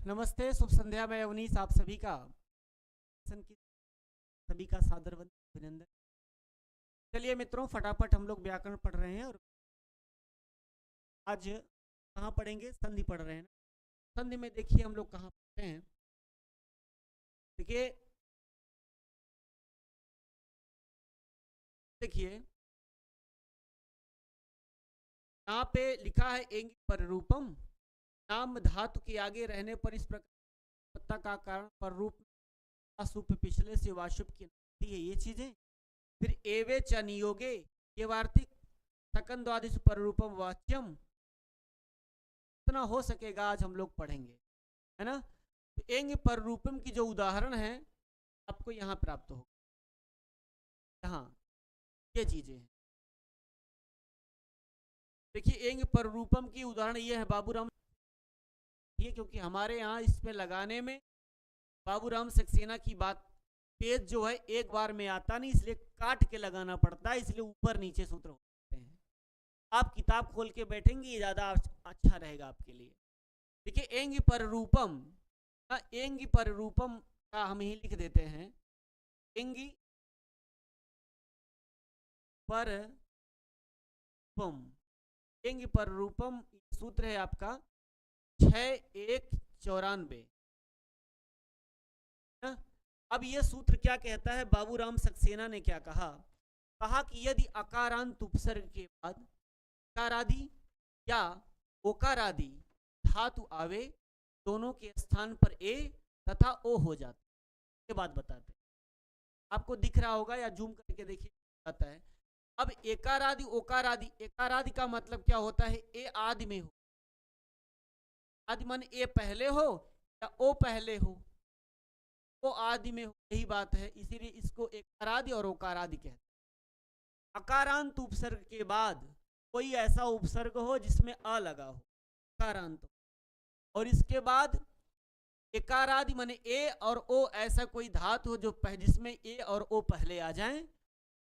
नमस्ते, शुभ संध्या। मैं अवनीश आप सभी का सादर अभिनंदन। चलिए मित्रों, फटाफट हम लोग व्याकरण पढ़ रहे हैं और आज कहाँ पढ़ेंगे? संधि पढ़ रहे हैं ना। संधि में देखिए हम लोग कहाँ पढ़ते हैं। देखिए देखिए यहाँ पे लिखा है एंग पर रूपम। नाम धातु के आगे रहने पर इस प्रकार का कारण पर रूप अशुभ पिछले से वाशुभ की है, ये चीजें। फिर एवे च नियोगे ये वार्तिक सकंद्वादिश पर रूपम वाच्यम, इतना हो सकेगा आज हम लोग पढ़ेंगे, है ना। तो एंग पर रूपम की जो उदाहरण है आपको यहाँ प्राप्त हो, यहाँ ये चीजें हैं। देखिए एंग पर रूपम की उदाहरण ये है बाबूराम, ये क्योंकि हमारे यहाँ इसमें लगाने में बाबूराम सक्सेना की बात पेज जो है एक बार में आता नहीं, इसलिए काट के लगाना पड़ता है, इसलिए ऊपर नीचे सूत्र होते हैं। आप किताब खोल के बैठेंगे ये ज्यादा अच्छा रहेगा आपके लिए। देखिए एंग पर रूपम, एंग पर रूपम का हम ही लिख देते हैं। एंगी पर रूपम, एंग पर रूपम सूत्र है आपका 6194। अब यह सूत्र क्या कहता है? बाबूराम सक्सेना ने क्या कहा? कहा कि यदि अकारांत उपसर्ग के बाद अकारादि या ओकारादि धातु आवे, दोनों के स्थान पर ए तथा ओ हो जाता है। ये बात बताते हैं, आपको दिख रहा होगा या जूम करके देखिए आता है। अब एकारादि ओकारादि, एकारादि का मतलब क्या होता है? ए आदि में हो, आदि मन ए पहले हो या ओ पहले हो, ओ आदि में हो, यही बात है। इसीलिए इसको एकारादि और ओकारादि कहते हैं। अकारांत उपसर्ग के बाद कोई ऐसा उपसर्ग हो जिसमें अ लगा हो, अकारांत, और इसके बाद एकारादि माने ए और ओ ऐसा कोई धातु हो जो जिसमें ए और ओ पहले आ जाएं,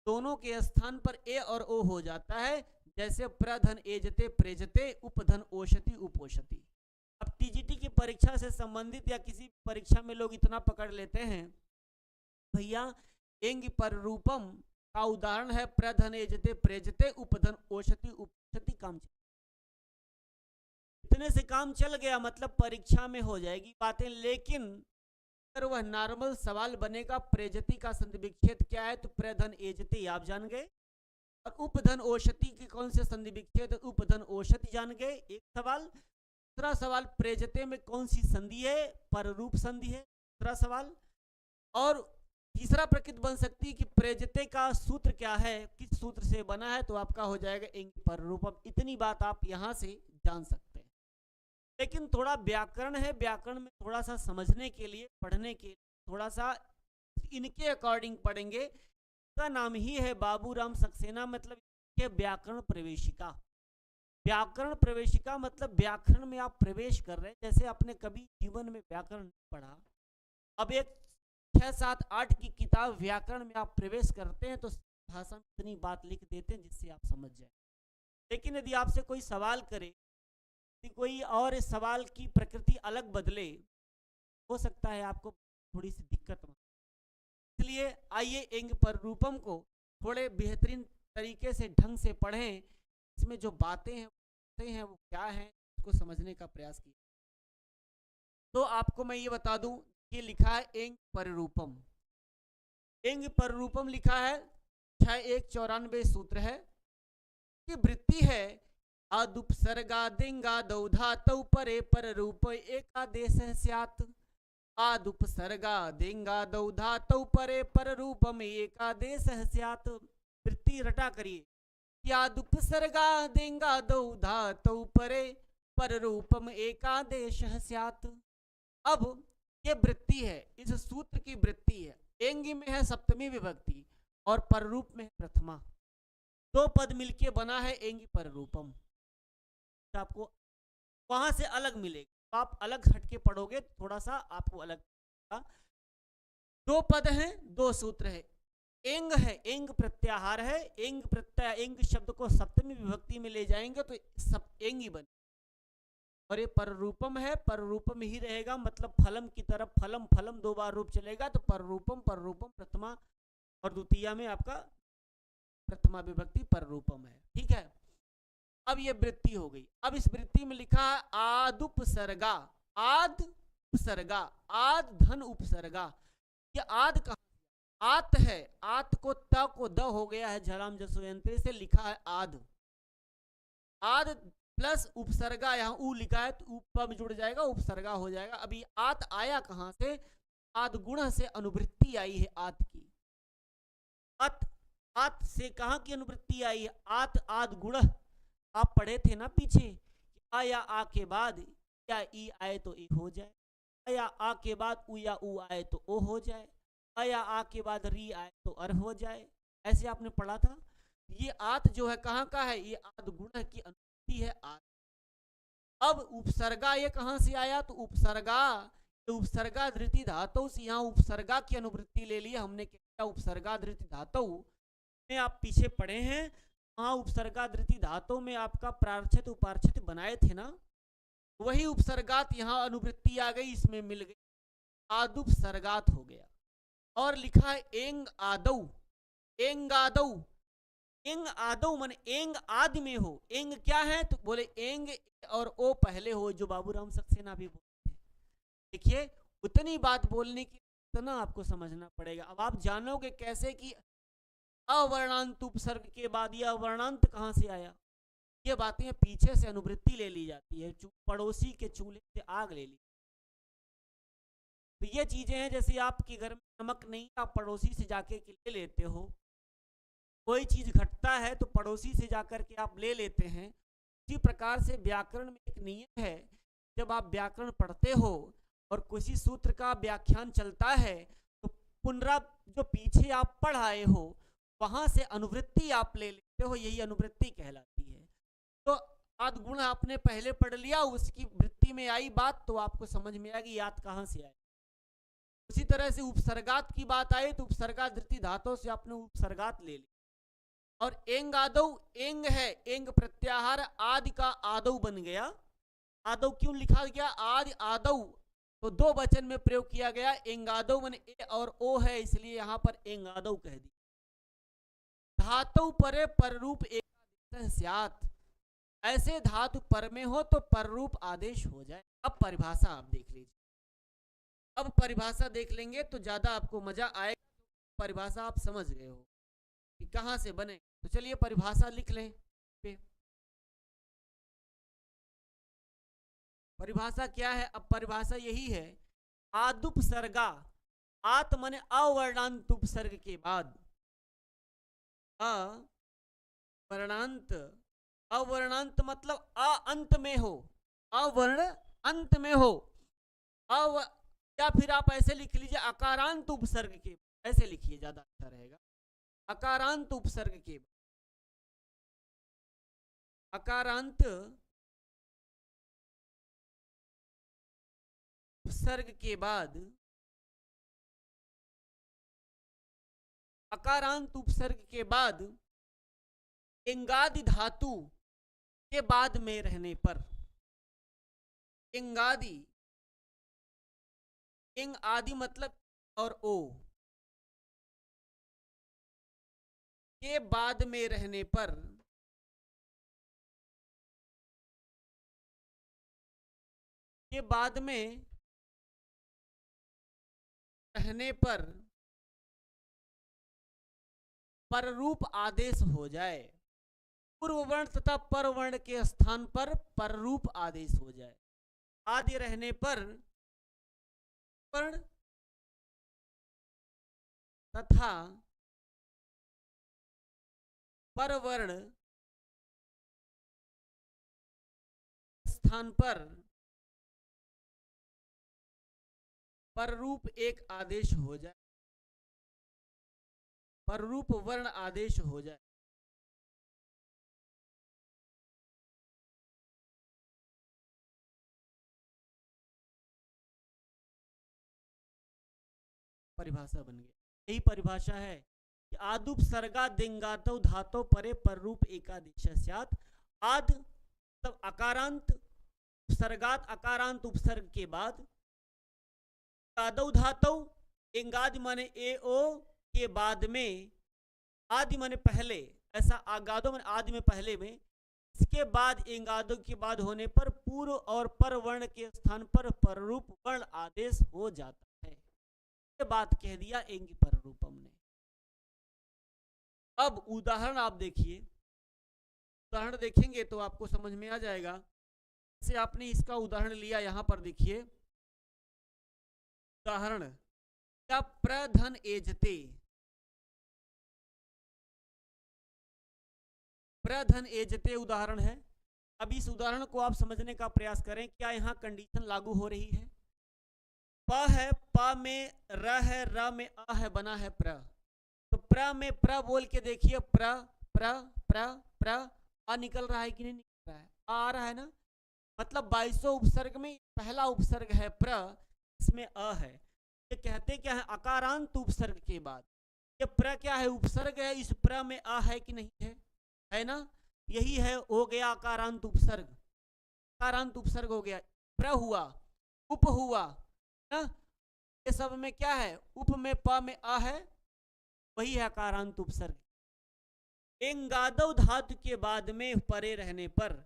दोनों के स्थान पर ए और ओ हो जाता है। जैसे प्रधन एजते प्रेजते, उपधन ओषति उपोषति। अब टीजीटी की परीक्षा से संबंधित या किसी परीक्षा में लोग इतना पकड़ लेते हैं, भैया एंग पर रूपम का उदाहरण है प्रधन एजते प्रेजते, उपधन ओषति उपोषति, काम इतने से काम चल गया, मतलब परीक्षा में हो जाएगी बातें। लेकिन अगर वह नॉर्मल सवाल बनेगा, प्रेजति का संधि विच्छेद क्या है, तो प्रधन एजते आप जान गए, और उपधन ओषति की कौन से संधि विच्छेद, उपधन ओषति जान गए, एक सवाल। दूसरा सवाल प्रेजते में कौन सी संधि है, पररूप संधि है, दूसरा सवाल। और तीसरा प्रकृति बन सकती है कि प्रेजते का सूत्र क्या है, किस सूत्र से बना है, तो आपका हो जाएगा एंग पररूपम। इतनी बात आप यहां से जान सकते हैं। लेकिन थोड़ा व्याकरण है, व्याकरण में थोड़ा सा समझने के लिए, पढ़ने के लिए थोड़ा सा इनके अकॉर्डिंग पढ़ेंगे। इसका नाम ही है बाबूराम सक्सेना, मतलब व्याकरण प्रवेशिका। व्याकरण प्रवेशिका मतलब व्याकरण में आप प्रवेश कर रहे हैं। जैसे आपने कभी जीवन में व्याकरण नहीं पढ़ा, अब एक 6, 7, 8 की किताब व्याकरण में आप प्रवेश करते हैं तो भाषा में इतनी बात लिख देते हैं जिससे आप समझ जाए। लेकिन यदि आपसे कोई सवाल करे, कोई और सवाल की प्रकृति अलग बदले, हो सकता है आपको थोड़ी सी दिक्कत हो। इसलिए आइए एंग पर रूपम को थोड़े बेहतरीन तरीके से ढंग से पढ़ें, इसमें जो बातें हैं वो क्या हैं, उसको समझने का प्रयास किया। तो आपको मैं ये बता दूं कि लिखा है एंग पर रूपम, एंग पर रूपम लिखा है 6194 सूत्र है कि वृत्ति है आदुपसर्गा दिंगा दौधातौ परे पर रूप एकादेश स्यात्। आदुपसर्गा दिंगा दौधातौ परे पर रूपम एकादेश स्यात्। वृत्ति रटा करिए कि आदुपसर्गा दिंगा दौधातौ परे पर रूपम एकादेश स्यात्। अब ये वृत्ति है, इस सूत्र की वृत्ति है। एंगी में है सप्तमी विभक्ति और पर रूप में है प्रथमा, दो पद मिलके बना है एंगी पर रूपम। आपको वहां से अलग मिलेगा, तो आप अलग हटके पढ़ोगे थोड़ा सा आपको अलग। दो पद हैं, दो सूत्र है। एंग है, एंग प्रत्याहार है, एंग प्रत्यय, एंग शब्द को सप्तमी विभक्ति में ले जाएंगे तो सब एंगी बने। और ये पररूपम है, पररूपम ही रहेगा, मतलब फलम की तरफ, फलम फलम दो बार रूप चलेगा, तो पररूपम पररूपम प्रथमा और द्वितीया में आपका प्रथमा विभक्ति पररूपम है। ठीक है, अब ये वृत्ति हो गई। अब इस वृत्ति में लिखा है आदुपसर्गा, आद उपसर्गा, आद धन उपसर्गा। ये आद कहाँ, आत है, आत को त को द हो गया है झलाम जसोयंत्री से, लिखा है आद, आद प्लस उपसर्गा, यहाँ ऊ लिखा है तो ऊपर में जुड़ जाएगा, उपसर्गा हो जाएगा। अभी आत आया कहां से, आद गुण से अनुवृत्ति आई है आत की। अत, आत से कहां की अनुवृत्ति आई है, आत आद गुण। आप पढ़े थे ना पीछे, आ या आ के बाद या ई आए तो ई हो जाए, आ या आ के बाद उ या उ आए तो ओ हो जाए, आ या आ के बाद री आए तो अर हो जाए, ऐसे आपने पढ़ा था। ये आत जो है कहाँ का है, ये आद गुण की अनुवृत्ति है आत। अब उपसर्गा ये कहां से आया, तो उपसर्गा, उपसर्गा धृति धातु से यहाँ उपसर्गा की अनुवृत्ति ले ली हमने। क्या उपसर्गा धृति धातु में आप पीछे पढ़े हैं, वहां उपसर्गा धृति धातु में आपका प्रार्थित उपार्थित बनाए थे ना, वही उपसर्गात यहाँ अनुवृत्ति आ गई, इसमें मिल गई, आदुपसर्गात हो गया। और लिखा है एंग आदौ, एंग आदौ, एंग आदौ मन एंग आदि में हो। एंग क्या है, तो बोले एंग और ओ पहले हो, जो बाबूराम सक्सेना भी बोलते हैं। देखिए उतनी बात बोलने की इतना आपको समझना पड़ेगा। अब आप जानोगे कैसे कि अवर्णांत उपसर्ग के बाद यह अवर्णांत कहां से आया, ये बातें पीछे से अनुवृत्ति ले ली जाती है, पड़ोसी के चूल्हे से आग ले ली। तो ये चीजें हैं, जैसे आपके घर में नमक नहीं, आप पड़ोसी से जाके ले लेते हो, कोई चीज घटता है तो पड़ोसी से जाकर के आप ले लेते हैं। इसी प्रकार से व्याकरण में एक नियम है, जब आप व्याकरण पढ़ते हो और किसी सूत्र का व्याख्यान चलता है तो पुनरा जो पीछे आप पढ़ आए हो वहां से अनुवृत्ति आप ले लेते हो, यही अनुवृत्ति कहलाती है। तो आद गुण आपने पहले पढ़ लिया, उसकी वृत्ति में आई बात तो आपको समझ में आएगी याद कहां से आई। उसी तरह से उपसर्गात की बात आई तो उपसर्गा धृति धातु से आपने उपसर्गात ले ली। और एंग आदौ, एंग है, एंग प्रत्याहार आदि का आदौ बन गया। आदौ क्यों लिखा गया, आदि आदौ, तो दो वचन में प्रयोग किया गया। एंग आदौ मन ए और ओ है, इसलिए यहां पर एंग आदौ कह दी। धातु परे पररूप एक स्यात्, ऐसे धातु पर में हो तो पररूप आदेश हो जाए। अब परिभाषा आप देख लीजिए, अब परिभाषा देख लेंगे तो ज्यादा आपको मजा आएगा। परिभाषा आप समझ गए हो कि कहां से बने, तो चलिए परिभाषा लिख लें। परिभाषा क्या है, अब परिभाषा यही है, आदुपसर्गा, आत माने अवर्णांत उपसर्ग के बाद, अवर्णांत, अवर्णांत मतलब अ अंत में हो, अवर्ण अंत में हो, अव, या फिर आप ऐसे लिख लीजिए अकारांत उपसर्ग के, ऐसे लिखिए ज्यादा अच्छा रहेगा। अकारांत उपसर्ग के, अकारांत उपसर्ग के बाद, अकारांत उपसर्ग के बाद इंगादि धातु के बाद में रहने पर, इंगादि, इंग आदि मतलब और ओ के बाद में रहने पर, के बाद में रहने पर पररूप आदेश हो जाए। पूर्व वर्ण तथा पर वर्ण के स्थान पर पररूप आदेश हो जाए। आदि रहने पर वर्ण तथा परवर्ण स्थान पर पररूप एक आदेश हो जाए, पररूप वर्ण आदेश हो जाए। परिभाषा बन गई, यही परिभाषा है कि आदुपसर्गा दिंगातो धातो परे पररूप एकादेश स्यात्। आद मतलब अकारांत, उपसर्गात अकारांत उपसर्ग के बाद आदौ धातु इंगादि माने ए ओ के बाद में आदि माने पहले, ऐसा आगादो माने आदि में पहले में, इसके बाद इंगादो के बाद होने पर पूर्व और पर वर्ण के स्थान पर पररूप वर्ण आदेश हो जाता है। ये बात कह दिया एंग पररूपम ने। अब उदाहरण आप देखिए, उदाहरण देखेंगे तो आपको समझ में आ जाएगा। जैसे आपने इसका उदाहरण लिया, यहां पर देखिए उदाहरण क्या, प्रधन एजते, प्रधन एजते उदाहरण है। अब इस उदाहरण को आप समझने का प्रयास करें, क्या यहां कंडीशन लागू हो रही है? प है, प में र है, र में अ है, बना है प्र। तो प्र में प्र बोल के देखिए, प्र प्र प्र प्र, अ निकल रहा है कि नहीं निकल रहा है? आ रहा है ना। मतलब 2200 उपसर्ग में पहला उपसर्ग है प्र, इसमें अ है। ये कहते क्या है? अकारांत उपसर्ग के बाद ये प्र क्या है? उपसर्ग है। इस प्र में अ है कि नहीं है? है ना। यही है, हो गया अकारांत उपसर्ग। अकारांत उपसर्ग हो गया, प्र हुआ, उप हुआ ना। ये सब में क्या है? उप में प में अ है, वही है अकारांत उपसर्ग। इंगादव धातु के बाद में परे रहने पर,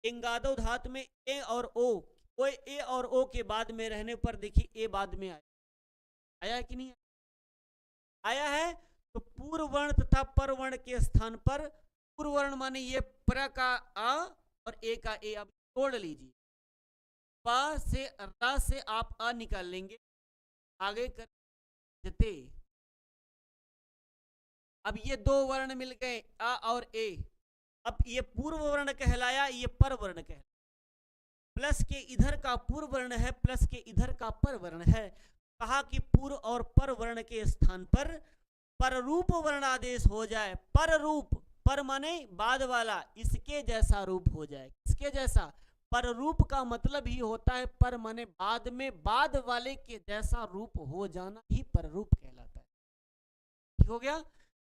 इंगादव धातु में ए और ओ, ए और ओ के बाद में रहने पर देखिए ए बाद में आया है कि नहीं आया है? तो पूर्व वर्ण तथा पर वर्ण के स्थान पर, पूर्व वर्ण माने ये प्र का अ और ए का ए, अब तोड़ लीजिए। प से र से आप अ निकाल लेंगे, आगे कर जते। अब ये दो वर्ण मिल गए अ और ए। अब ये पूर्व वर्ण कहलाया, ये पर वर्ण कहलाया। प्लस के इधर का पूर्व वर्ण है, प्लस के इधर का पर वर्ण है। कहा कि पूर्व और पर वर्ण के स्थान पर पररूप वर्ण आदेश हो जाए। पररूप, पर माने बाद वाला, इसके जैसा रूप हो जाए। किसके जैसा? पररूप का मतलब ही होता है पर माने बाद में, बाद वाले के जैसा रूप हो जाना ही पररूप कहलाता है। ठीक हो गया।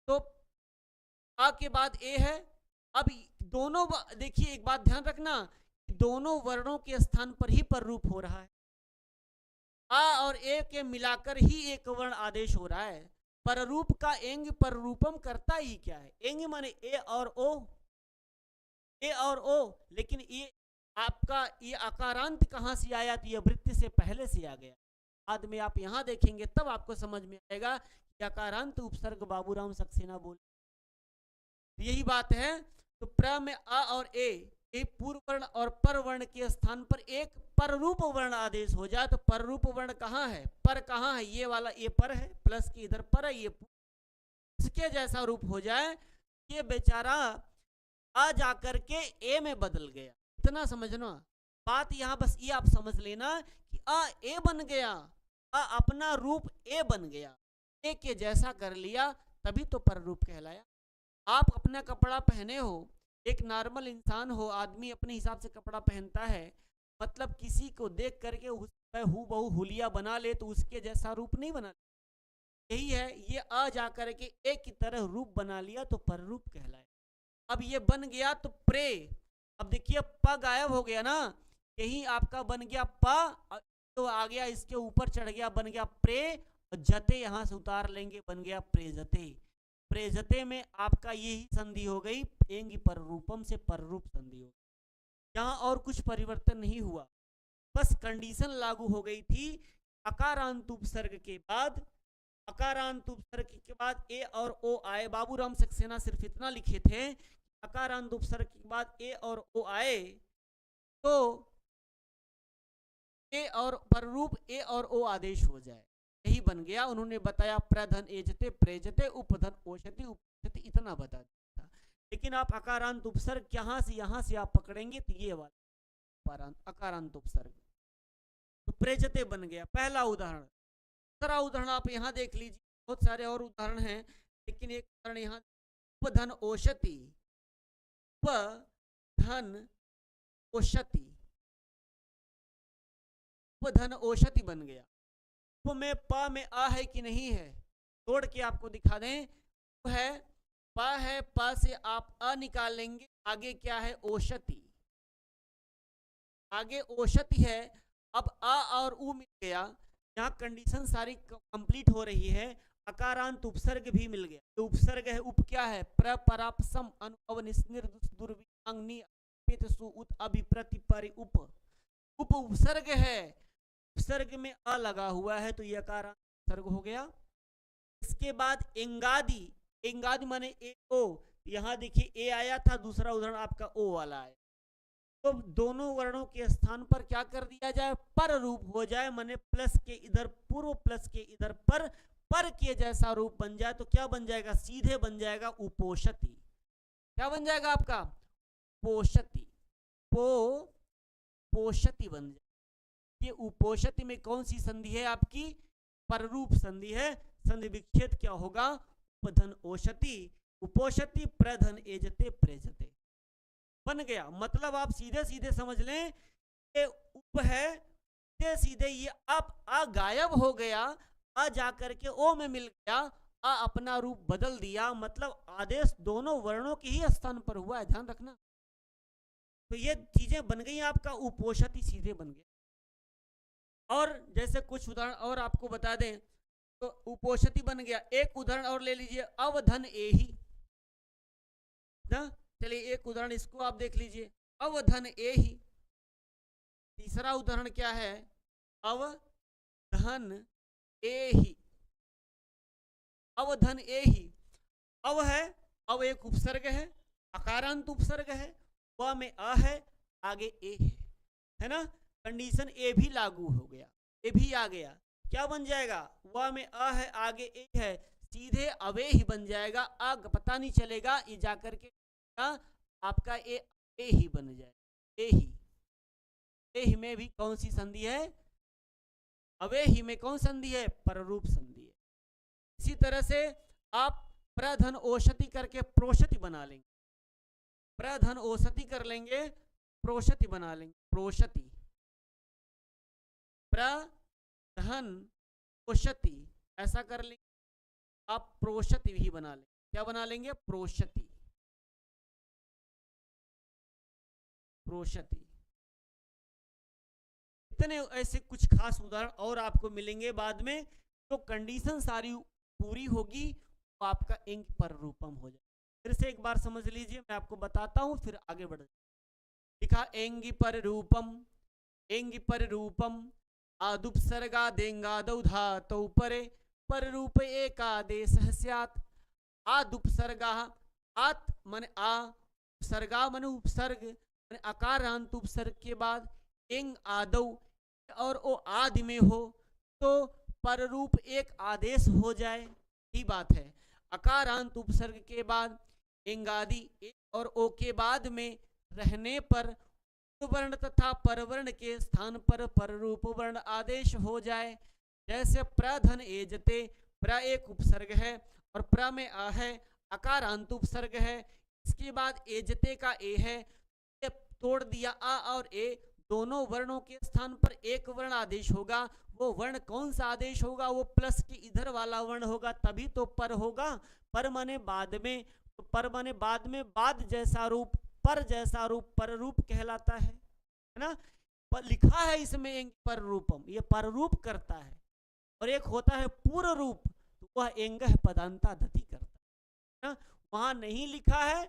तो आ के बाद ए है। अब दोनों देखिए, एक बात ध्यान रखना, दोनों वर्णों के स्थान पर ही पररूप हो रहा है। आ और ए के मिलाकर ही एक वर्ण आदेश हो रहा है। पररूप का एंग पररूपम करता ही क्या है? एंग माने ए और ओ, ए और ओ। लेकिन ये आपका ये अकारांत कहां से आया? तो ये वृत्ति से पहले से आ गया। बाद में आप यहां देखेंगे तब आपको समझ में आएगा कि अकारांत उपसर्ग बाबूराम सक्सेना बोल। यही बात है। तो प्र में अ और ए, पूर्व वर्ण और पर वर्ण के स्थान पर एक पररूप वर्ण आदेश हो जाए। तो पररूप वर्ण कहाँ है? पर कहाँ है? ये वाला, ये पर है, प्लस के इधर पर है, ये इसके जैसा रूप हो जाए। ये बेचारा आ जाकर के ए में बदल गया। इतना समझना बात, यहां बस ये आप समझ लेना कि आ ए बन गया, आ अपना रूप ए बन गया, ए के जैसा कर लिया, तभी तो पररूप कहलाया। आप अपना कपड़ा पहने हो, एक नॉर्मल इंसान हो, आदमी अपने हिसाब से कपड़ा पहनता है, मतलब किसी को देख करके उस पर हु बहु हुलिया बना ले तो उसके जैसा रूप नहीं बना। यही है, ये आ जाकर के एक की तरह रूप बना लिया तो पररूप कहलाए। अब ये बन गया तो प्रे। अब देखिए प गायब हो गया ना, यही आपका बन गया प, तो आ गया इसके ऊपर चढ़ गया, बन गया प्रे, और जते यहां से उतार लेंगे, बन गया प्रेजते। प्रेजते में आपका यही संधि हो गई, एंग पररूपम से पररूप संधि हो गई। यहां और कुछ परिवर्तन नहीं हुआ, बस कंडीशन लागू हो गई थी। अकारांत उपसर्ग के बाद, अकारांत उपसर्ग के बाद ए और ओ आए। बाबूराम सक्सेना सिर्फ इतना लिखे थे, अकारांत उपसर्ग के बाद ए और ओ आए तो ए और पररूप ए और ओ आदेश हो जाए। यही बन गया। उन्होंने बताया प्रधन एजते, प्रेजते, उपधन ओषति, उपषति, इतना बता दिया था। लेकिन आप अकारांत उपसर्ग यहां से आप पकड़ेंगे तो ये वाला अकारांत उपसर्ग, तो प्रेजते बन गया पहला उदाहरण। दूसरा उदाहरण आप यहां देख लीजिए, बहुत सारे और उदाहरण हैं, लेकिन एक उदाहरण यहां, उपधन ओषति, उपधन ओषति, उपधन ओषति बन गया। उप में प में आ है कि नहीं है? तोड़ के आपको दिखा दें, तो है प है, प से आप अ निकाल लेंगे, आगे क्या है? ओषति। आगे ओषति है, अब आ और उ मिल गया, यहाँ कंडीशन सारी कंप्लीट हो रही है, अकारांत उपसर्ग भी मिल गया। तो उपसर्ग है, उप क्या है, प्र परापसम अनुभव निस्निर दुर्विंगनी सु उत अभिप्रति परि उप, उप उपसर्ग है, उपसर्ग में अ लगा हुआ है तो ये अकारांत उपसर्ग हो गया। इसके बाद एंगादि, एंगादि माने ए ओ, यहाँ देखिए ए आया था, दूसरा उदाहरण आपका ओ वाला आया, तो दोनों वर्णों के स्थान पर क्या कर दिया जाए, पर रूप हो जाए, माने प्लस के इधर पूर्व प्लस के इधर पर के जैसा रूप बन जाए, तो क्या बन जाएगा, सीधे बन जाएगा उपोषति। क्या बन जाएगा आपका, पोषति, पोषति बन जाए। ये उपोषति में कौन सी संधि है आपकी, पररूप संधि है, संधि विच्छेद क्या होगा, उपधन ओषति, उपोषति प्रधन एजते प्रेजते बन गया। मतलब आप सीधे सीधे समझ लें, ये उप है, सीधे सीधे ये आप आ गायब हो गया, आ जाकर के ओ में मिल गया, आ अपना रूप बदल दिया, मतलब आदेश दोनों वर्णों के ही स्थान पर हुआ है, ध्यान रखना। तो ये चीजें बन गई आपका, उपोषति सीधे बन गया। और जैसे कुछ उदाहरण और आपको बता दें, तो उपोषति बन गया। एक उदाहरण और ले लीजिए, अवधन एहि ना, चलिए एक उदाहरण इसको आप देख लीजिए, अवधन एहि। तीसरा उदाहरण क्या है, अवधन एहि, अवधन एहि, अव है, अव एक उपसर्ग है, अकारांत उपसर्ग है, व में अ है, आगे ए है ना, कंडीशन ए भी लागू हो गया, ए भी आ गया, क्या बन जाएगा, व में अ है, आगे ए है, सीधे अवे ही बन जाएगा, आग पता नहीं चलेगा, ये जाकर के आपका ए ही बन जाए, ए ही में भी कौन सी संधि है, अवे ही में कौन संधि है, पररूप संधि है। इसी तरह से आप प्रधन ओषति करके प्रोषति बना लेंगे, प्रधन ओषति कर लेंगे, प्रोषति बना लेंगे, प्रोषति, प्रधन ओषति ऐसा कर लेंगे, आप प्रोषति भी बना लेंगे, क्या बना लेंगे, प्रोषति, प्रोषति। इतने ऐसे कुछ खास उदाहरण और आपको मिलेंगे बाद में, तो कंडीशन सारी पूरी होगी तो आपका इंग पर रूपम हो जाए। फिर से एक बार समझ लीजिए, मैं आपको बताता हूं फिर आगे बढ़। लिखा एंगी पर रूपम, एंगी पर रूपम आदुपसर्गा देंगादौ धातौ परे पर रूप एकादेश स्यात्। आदुपसर्गा, आत माने आ, उपसर्गा माने उपसर्ग, माने आकारांत उपसर्ग के बाद एंग आदौ और ओ आदि में हो तो पररूप एक आदेश हो जाए, ही बात है। अकारांत उपसर्ग के बाद एंगादि और ओ के बाद में रहने पर वर्ण तथा परवर्ण के स्थान पर पररूप वर्ण आदेश हो जाए। जैसे प्रधन एजते, प्र एक उपसर्ग है और प्र में आ है, अकारांत उपसर्ग है, इसके बाद एजते का ए है, तोड़ दिया आ और ए, दोनों वर्णों के स्थान पर एक वर्ण आदेश होगा। वो वर्ण कौन सा आदेश होगा, वो प्लस के इधर वाला वर्ण होगा, तभी तो पर होगा। पर माने बाद में, पर माने बाद में, बाद जैसा रूप, पर जैसा रूप पर रूप कहलाता है ना। पर लिखा है इसमें पर रूपम, ये पर रूप करता है। और एक होता है पूर्व रूप, तो वह एंगह पदांता धति करता है ना। वहां नहीं लिखा है,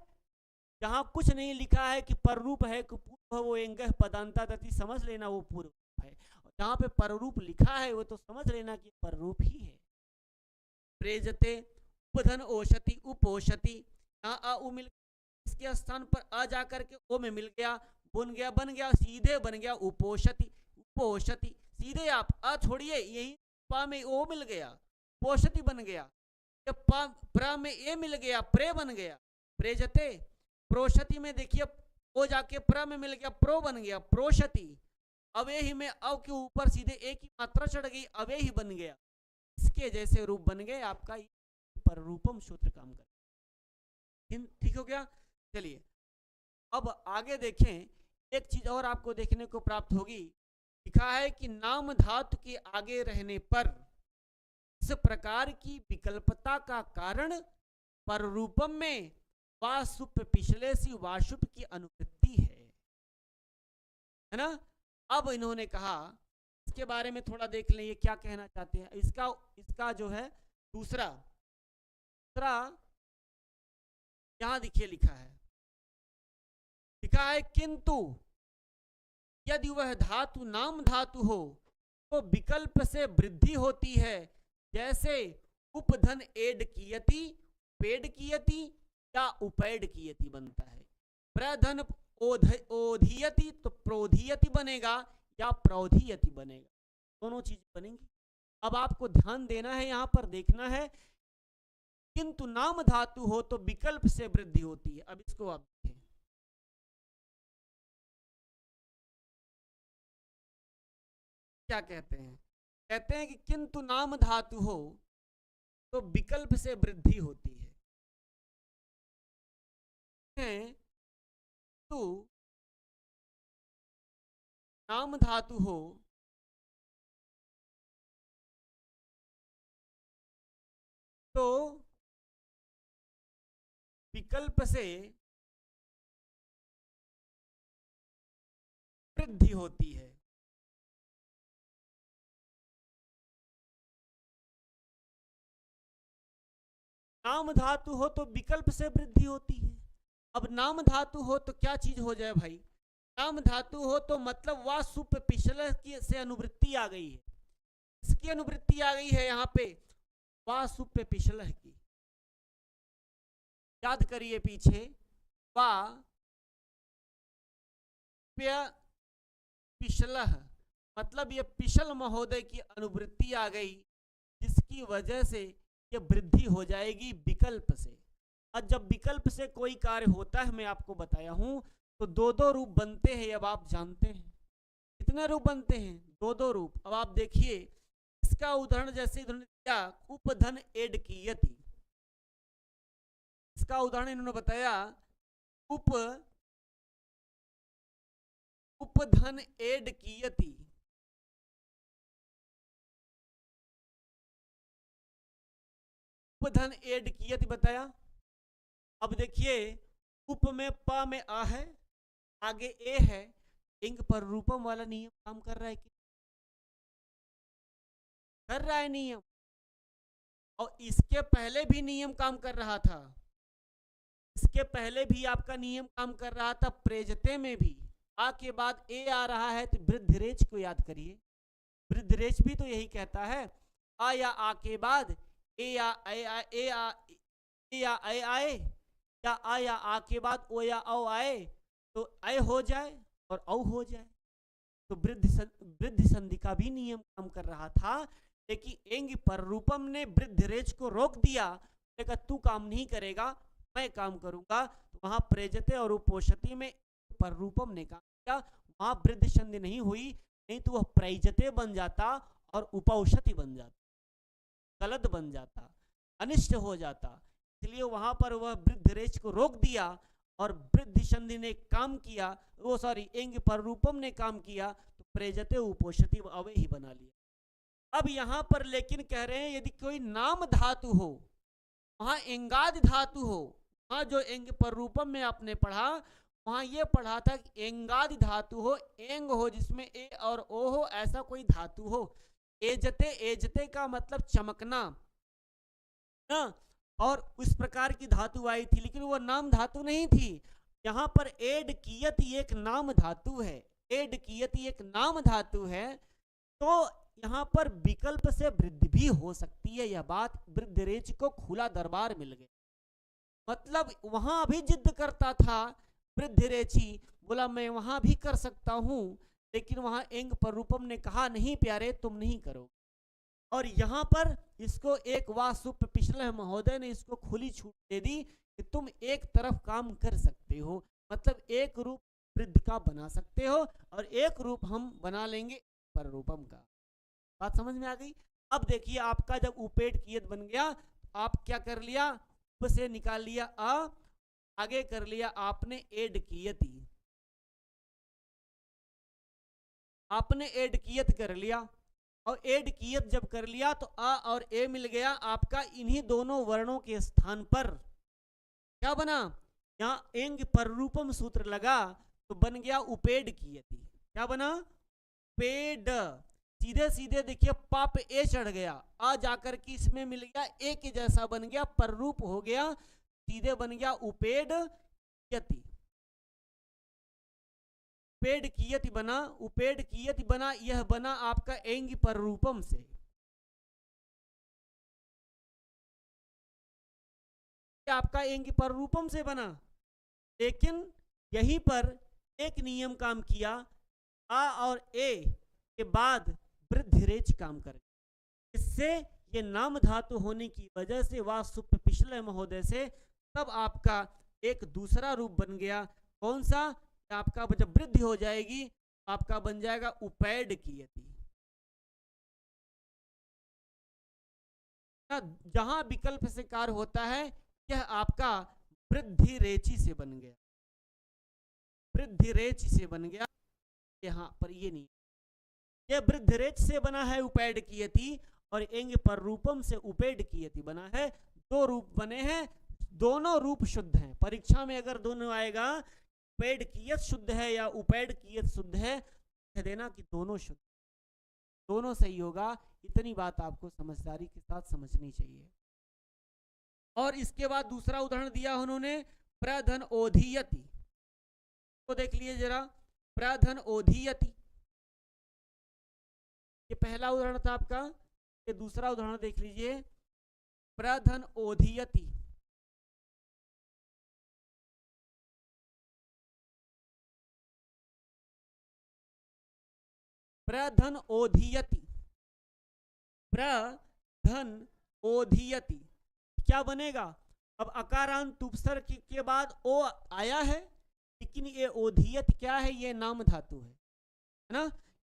जहां कुछ नहीं लिखा है कि पर रूप है कि पूर्व है, वो एंगह पदांता धति समझ लेना वो पूर्व है। जहां पे पर रूप लिखा है वो तो समझ लेना कि पर रूप ही है। प्रेजते, उपधन ओषति, उपोषति, यहाँ आ उ मिल, इसके स्थान पर आ जाकर के ओ में मिल गया, बन गया, सीधे बन गया उपोषति, उपोषति, सीधे आप आ छोड़िए, यही पा में ओ मिल गया, पोषति बन गया, प्रा में ए मिल गया, प्रे बन गया, प्रेजते। प्रोषति में देखिए ओ जाके प्र में मिल गया, प्रो बन गया, प्रोषति। अवे ही में अव के ऊपर सीधे एक ही मात्रा चढ़ गई, अवे ही बन गया, इसके जैसे रूप बन गए आपका पर रूपम सूत्र काम कर। ठीक हो गया। चलिए अब आगे देखें, एक चीज और आपको देखने को प्राप्त होगी। लिखा है कि नाम धातु के आगे रहने पर इस प्रकार की विकल्पता का कारण पर रूपम में वासुप पिछले सी वासुप की अनुवृत्ति है ना। अब इन्होंने कहा, इसके बारे में थोड़ा देख लें ये क्या कहना चाहते हैं। इसका जो है दूसरा यहां देखिए लिखा है किंतु यदि वह धातु नाम धातु हो तो विकल्प से वृद्धि होती है, जैसे उपधन एड कियति, पेड कियति या उपेड कियति बनता है। प्रधन ओधियति तो प्रोधियति बनेगा या प्रौधियति बनेगा, दोनों चीज बनेंगी। अब आपको ध्यान देना है, यहां पर देखना है किंतु नाम धातु हो तो विकल्प से वृद्धि होती है। अब इसको आप देखें, क्या कहते हैं, कहते हैं कि किंतु नाम धातु हो तो विकल्प से वृद्धि होती है। तो नाम धातु हो तो विकल्प से वृद्धि होती है। नाम धातु हो तो विकल्प से वृद्धि होती है। अब नाम धातु हो तो क्या चीज हो जाए भाई, नाम धातु हो तो मतलब वा सुप पिछले की से अनुवृत्ति आ गई है। इसकी अनुवृत्ति आ गई है यहाँ पे वा सुप पिछले की। याद करिए पीछे वा पिछलह, मतलब ये पिछल महोदय की अनुवृत्ति आ गई, जिसकी वजह से ये वृद्धि हो जाएगी विकल्प से। और जब विकल्प से कोई कार्य होता है, मैं आपको बताया हूं, तो दो दो रूप बनते हैं। अब आप जानते हैं कितने रूप बनते हैं, दो दो रूप। अब आप देखिए इसका उदाहरण, जैसे इन्होंने दिया उपधन एड कियति, इसका उदाहरण इन्होंने बताया उपधन एड कियति। उपधन एड कियति बताया। अब देखिए उप में प में आ है, आगे ए है, इंग पर रूपम वाला नियम काम कर रहा है कि कर रहा है नियम, और इसके पहले भी नियम काम कर रहा था। इसके पहले भी आपका नियम काम कर रहा था। प्रेजते में भी आ के बाद ए आ रहा है, तो वृद्धरेच को याद करिए। वृद्धरेच भी तो यही कहता है, आ या आ के बाद ए या ए आ ए आ ए या ए आए, या आ या आ के बाद ओ या औ आए तो ऐ हो जाए और औ हो जाए। तो वृद्धि संधि का भी नियम काम कर रहा था, लेकिन एंग पर रूपम ने वृद्धरेच को रोक दिया। लेकिन तू काम नहीं करेगा, मैं काम करूंगा। तो वहां प्रेजते और उपोषति में पर रूपम ने काम किया, वहां वृद्धि संधि नहीं हुई, नहीं तो वह प्रैजते बन जाता और उपौषति बन जाता, गलत बन जाता, अनिष्ट हो जाता। इसलिए वहां पर वह वृद्धरेच को रोक दिया और वृद्धि संधि ने काम किया, वो सॉरी एंग पर रूपम ने काम किया, तो प्रेजते उपोषति अवे ही बना लिया। अब यहां पर लेकिन कह रहे हैं यदि कोई नाम धातु हो, वहां एंगादि धातु हो, वहां जो एंग पर रूपम में आपने पढ़ा, वहां ये पढ़ा था कि एंगादि धातु हो, एंग हो जिसमें ए और ओ हो, ऐसा कोई धातु हो। एजते, एजते का मतलब चमकना ना, और उस प्रकार की धातु आई थी, लेकिन वो नाम धातु नहीं थी। यहाँ पर एड कियति एक नाम धातु है, एड कियति एक नाम धातु है, तो यहाँ पर विकल्प से वृद्धि भी हो सकती है। यह बात वृद्धरेच को खुला दरबार मिल गया। मतलब वहां भी जिद करता था वृद्धरेची, बोला मैं वहां भी कर सकता हूं, लेकिन वहां एंग पर रूपम ने कहा नहीं प्यारे तुम नहीं करो। और यहाँ पर इसको एक वासुप पिछले महोदय ने इसको खुली छूट दे दी कि तुम एक तरफ काम कर सकते हो, मतलब एक रूप वृद्धि का बना सकते हो और एक रूप हम बना लेंगे पर रूपम का। बात समझ में आ गई। अब देखिए आपका जब उपेट कियत बन गया, तो आप क्या कर लिया, उप से निकाल लिया अ, आगे कर लिया आपने एड कियति, आपने एड कियत कर लिया। और एड कियत जब कर लिया तो आ और ए मिल गया आपका, इन्हीं दोनों वर्णों के स्थान पर क्या बना, यहाँ एंग पर रूपम सूत्र लगा तो बन गया उपेड कियति। क्या बना, पेड, सीधे सीधे देखिए पाप ए चढ़ गया, आ जाकर के इसमें मिल गया, ए के जैसा बन गया, पर रूप हो गया, सीधे बन गया उपेड यति, पेड कियति बना, उपेड कियति बना, यह बना आपका एंग पर रूपम से। आपका एंग पर रूपम से बना, लेकिन यहीं पर एक नियम काम किया, आ और ए के बाद वृद्धिरेच काम करे, इससे ये नाम धातु होने की वजह से वा सुप पिछले महोदय से तब आपका एक दूसरा रूप बन गया। कौन सा? आपका जब वृद्धि हो जाएगी आपका बन जाएगा उपैड कियति। जहां विकल्प से कार्य होता है यह आपका वृद्धि रेची से बन गया, वृद्धि रेच से बन गया। यहाँ पर ये नहीं, ये वृद्धि रेच से बना है उपैड कियति, और एंग पर रूपम से उपेड कियति बना है। दो रूप बने हैं, दोनों रूप शुद्ध हैं। परीक्षा में अगर दोनों आएगा उपेड कियत शुद्ध है या उपेड कियत शुद्ध है, कह देना कि दोनों शुद्ध, दोनों सही होगा। इतनी बात आपको समझदारी के साथ समझनी चाहिए। और इसके बाद दूसरा उदाहरण दिया उन्होंने, प्रधन ओधियति, तो देख लीजिए जरा, प्रधन ओधियति, ये पहला उदाहरण था आपका, ये दूसरा उदाहरण देख लीजिए, प्रधन ओधियति। प्रधन ओधियति, प्रधन ओधियति क्या बनेगा? अब अकारांत उपसर्ग के बाद ओ आया है, लेकिन ये ओधियत क्या है? ये नाम धातु है ना,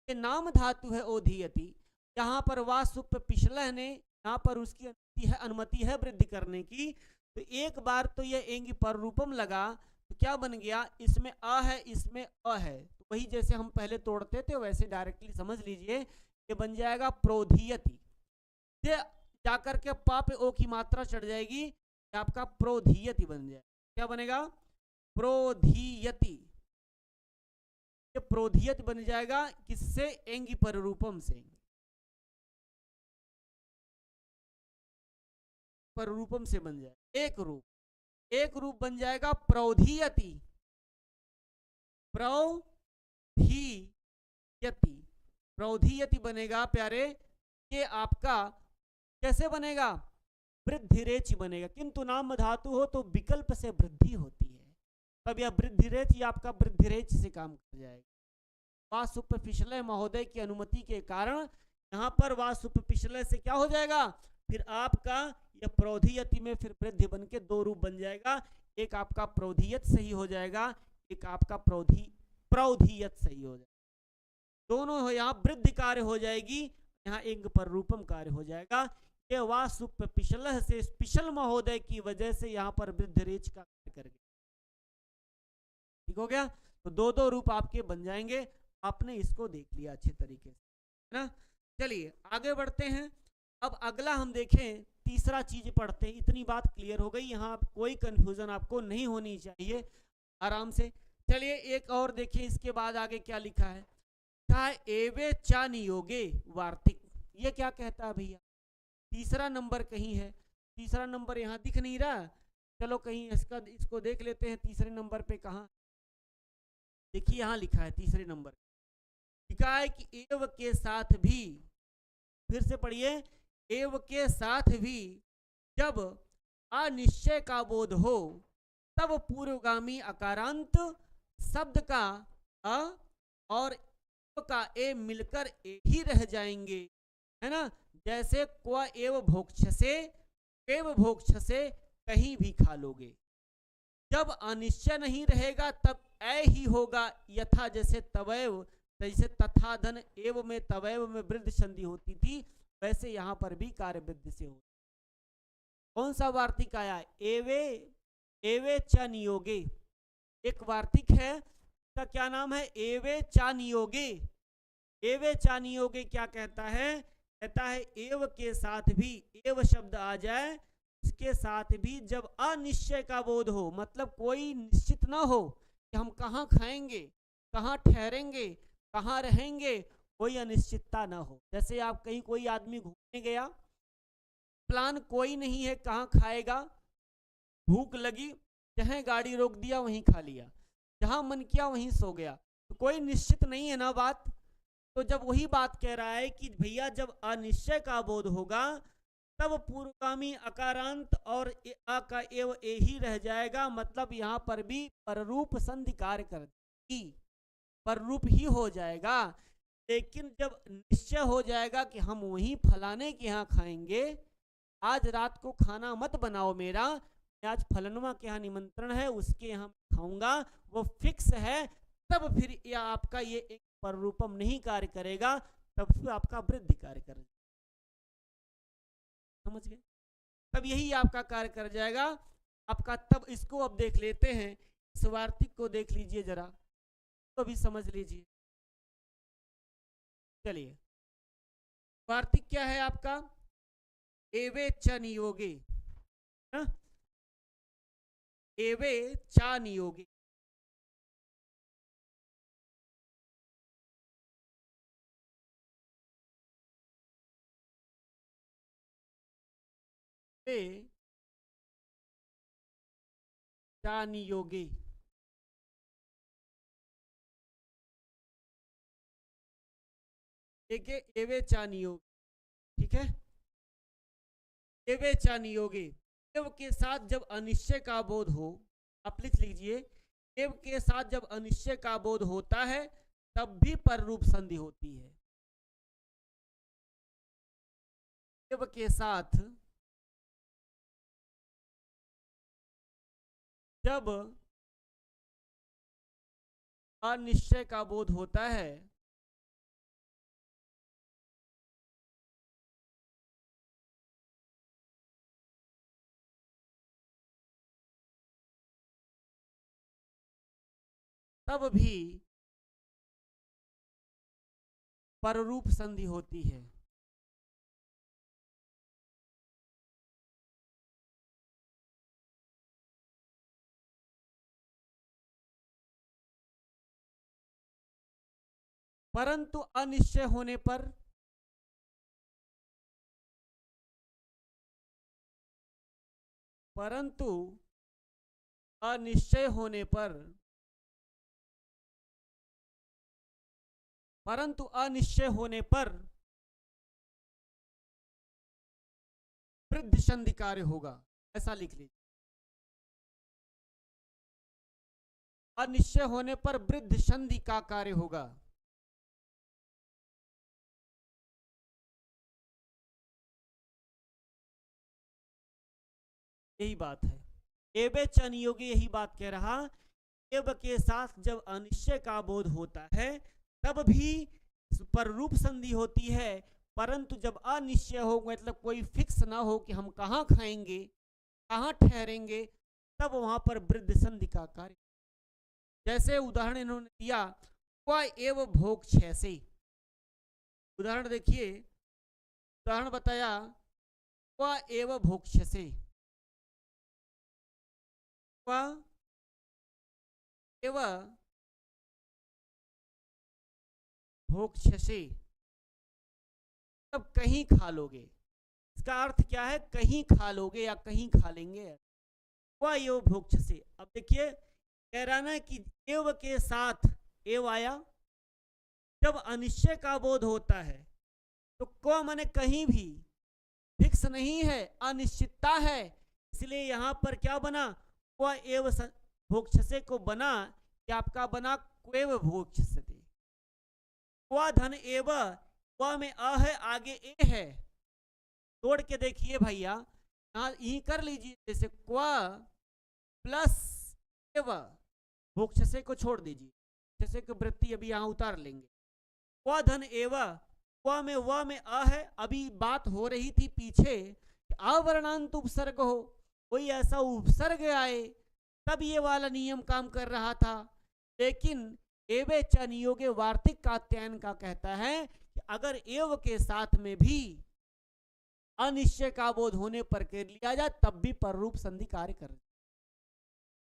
ये नाम धातु है ओधियति। यहाँ पर वासुप पिछले ने यहाँ पर उसकी अनुमति है वृद्धि करने की, तो एक बार तो ये एंगी पर रूपम लगा, तो क्या बन गया? इसमें अ है, इसमें अ है, तो वही जैसे हम पहले तोड़ते थे वैसे डायरेक्टली समझ लीजिए, ये बन जाएगा प्रोधियति। जाकर के पाप ओ की मात्रा चढ़ जाएगी, आपका प्रोधियति बन जाएगा। क्या बनेगा? प्रोधियति। ये प्रोधियति बन जाएगा किससे? एंगी पर रूपम से, पर रूपम से बन जाए एक रूप, एक रूप बन जाएगा प्रोधियति, प्रोधियति, प्रोधियति बनेगा प्यारे। ये आपका कैसे बनेगा? वृद्धिरेच बनेगा, किंतु नाम धातु हो तो विकल्प से वृद्धि होती है, तब यह वृद्धिरेच या आपका वृद्धिरेच से काम कर जाएगा। वासुप पिछले महोदय की अनुमति के कारण यहाँ पर वासुप पिछले से क्या हो जाएगा? फिर आपका यह प्रोधियति में फिर वृद्धि बन के दो रूप बन जाएगा, एक आपका प्रोधियत सही हो जाएगा, एक आपका प्रोधियत सही हो जाएगा। दोनों हो, यहाँ वृद्धि कार्य हो जाएगी, यहाँ एंग पर रूपम कार्य हो जाएगा। ये वासुप पिछल से पिछल महोदय की वजह से यहाँ पर वृद्धिरेच का कार्य कर गया। ठीक हो गया? तो दो दो रूप आपके बन जाएंगे। आपने इसको देख लिया अच्छे तरीके से, है ना। चलिए आगे बढ़ते हैं। अब अगला हम देखें, तीसरा चीज पढ़ते हैं। इतनी बात क्लियर हो गई, यहाँ कोई कंफ्यूजन आपको नहीं होनी चाहिए, आराम से। चलिए एक और देखिए, इसके बाद आगे क्या लिखा है। कहा एवे चा नियोगे वार्तिक, ये क्या कहता है भैया? तीसरा नंबर कहीं है, तीसरा नंबर यहाँ दिख नहीं रहा, चलो कहीं इसको देख लेते हैं। तीसरे नंबर पे कहाँ? देखिए यहाँ लिखा है तीसरे नंबर, लिखा है कि एव के साथ भी, फिर से पढ़िए, एव के साथ भी जब अनिश्चय का बोध हो तब पूर्वगामी अकारांत शब्द का अ और का ए मिलकर ए ही रह जाएंगे, है ना। जैसे क्व एव भोक्ष्यसे, एव भोक्ष्यसे कहीं भी खा लोगे। जब अनिश्चय नहीं रहेगा तब ए ही होगा, यथा जैसे तवैव, जैसे तथा धन एव में तवैव में वृद्ध संधि होती थी, वैसे यहां पर भी कार्य वृद्धि से हो। कौन सा वार्तिक आया? एवे, एवे च नियोगे, एक वार्तिक है, इसका क्या नाम है? एवे चा नियोगे। एवे चा नियोगे क्या कहता है? कहता है एव के साथ भी, एव शब्द आ जाए, इसके साथ भी जब अनिश्चय का बोध हो, मतलब कोई निश्चित ना हो कि हम कहाँ खाएंगे, कहाँ ठहरेंगे, कहाँ रहेंगे, कोई अनिश्चितता ना हो। जैसे आप कहीं कोई आदमी घूमने गया, प्लान कोई नहीं है कहाँ खाएगा, भूख लगी, जहाँ गाड़ी रोक दिया वहीं खा लिया, जहाँ मन किया वहीं सो गया, तो कोई निश्चित नहीं है ना बात। तो जब वही बात कह रहा है कि भैया जब अनिश्चय का बोध होगा तब पूर्वगामी अकारांत और आ का एव ए ही रह जाएगा। मतलब यहाँ पर भी पररूप संधि कार्य करती, पररूप ही हो जाएगा। लेकिन जब निश्चय हो जाएगा कि हम वहीं फलाने के यहाँ खाएंगे, आज रात को खाना मत बनाओ मेरा, आज फलनवा के यहाँ निमंत्रण है उसके यहाँ खाऊंगा, वो फिक्स है, तब फिर यह आपका ये एक पररूपम नहीं कार्य करेगा, तब फिर आपका वृद्धि कार्य करेगा। समझ गए? तब यही आपका कार्य कर जाएगा आपका। तब इसको अब देख लेते हैं, इस वार्तिक को देख लीजिए जरा, तो भी समझ लीजिए। चलिए, वार्तिक क्या है आपका? एवे च नियोगे, एवे चा नियोगे। चा नियोगे, एवे चा नियोग, ठीक है। एवे चा नियोगे, एव के साथ जब अनिश्चय का बोध हो, आप लिख लीजिए, एव के साथ जब अनिश्चय का बोध होता है तब भी पररूप संधि होती है। एव के साथ जब अनिश्चय का बोध होता है तब भी पररूप संधि होती है। परंतु अनिश्चय होने पर, परंतु अनिश्चय होने पर, परंतु अनिश्चय होने पर वृद्धि संधि कार्य होगा, ऐसा लिख लीजिए। अनिश्चय होने पर वृद्धि संधि का कार्य होगा। यही बात है, एवे च नियोगे, यही बात कह रहा। एव के साथ जब अनिश्चय का बोध होता है तब भी पररूप संधि होती है, परंतु जब अनिश्चय हो, मतलब कोई फिक्स ना हो कि हम कहाँ खाएंगे, कहाँ ठहरेंगे, तब वहां पर वृद्धि संधि का कार्य। जैसे उदाहरण इन्होंने दिया, क्वा एव भोग छह से, उदाहरण देखिए, उदाहरण बताया, क्वा एव भोग छह से, क्वा एव भोग छह से, तब कहीं खा लोगे। इसका अर्थ क्या है? कहीं खा लोगे या कहीं खा लेंगे, वह एव भोग छह से। अब देखिए, कह रहा ना कि एव के साथ एव आया, जब अनिश्चय का बोध होता है तो को माने कहीं भी, फिक्स नहीं है, अनिश्चितता है, इसलिए यहां पर क्या बना? क्वा एव भोक्ष्यसे को बना, कि आपका बना क्वेव भोक्ष्यते। क्वा धन एव, क्वा में अ है, आगे ए है, तोड़ के देखिए भैया, यहाँ यही कर लीजिए, जैसे क्वा प्लस एव, भोक्ष्यसे को छोड़ दीजिए, जैसे कि वृत्ति अभी यहाँ उतार लेंगे। क्वा धन एव, क्वा में व में अ है, अभी बात हो रही थी पीछे अवर्णांत उपसर्ग हो, कोई ऐसा उपसर्ग आए, तब ये वाला नियम काम कर रहा था। लेकिन एवे च नियोगे वार्तिक कात्यायन का कहता है कि अगर एव के साथ में भी अनिश्चय का बोध होने पर कर लिया जाए तब भी पररूप संधि कार्य कर,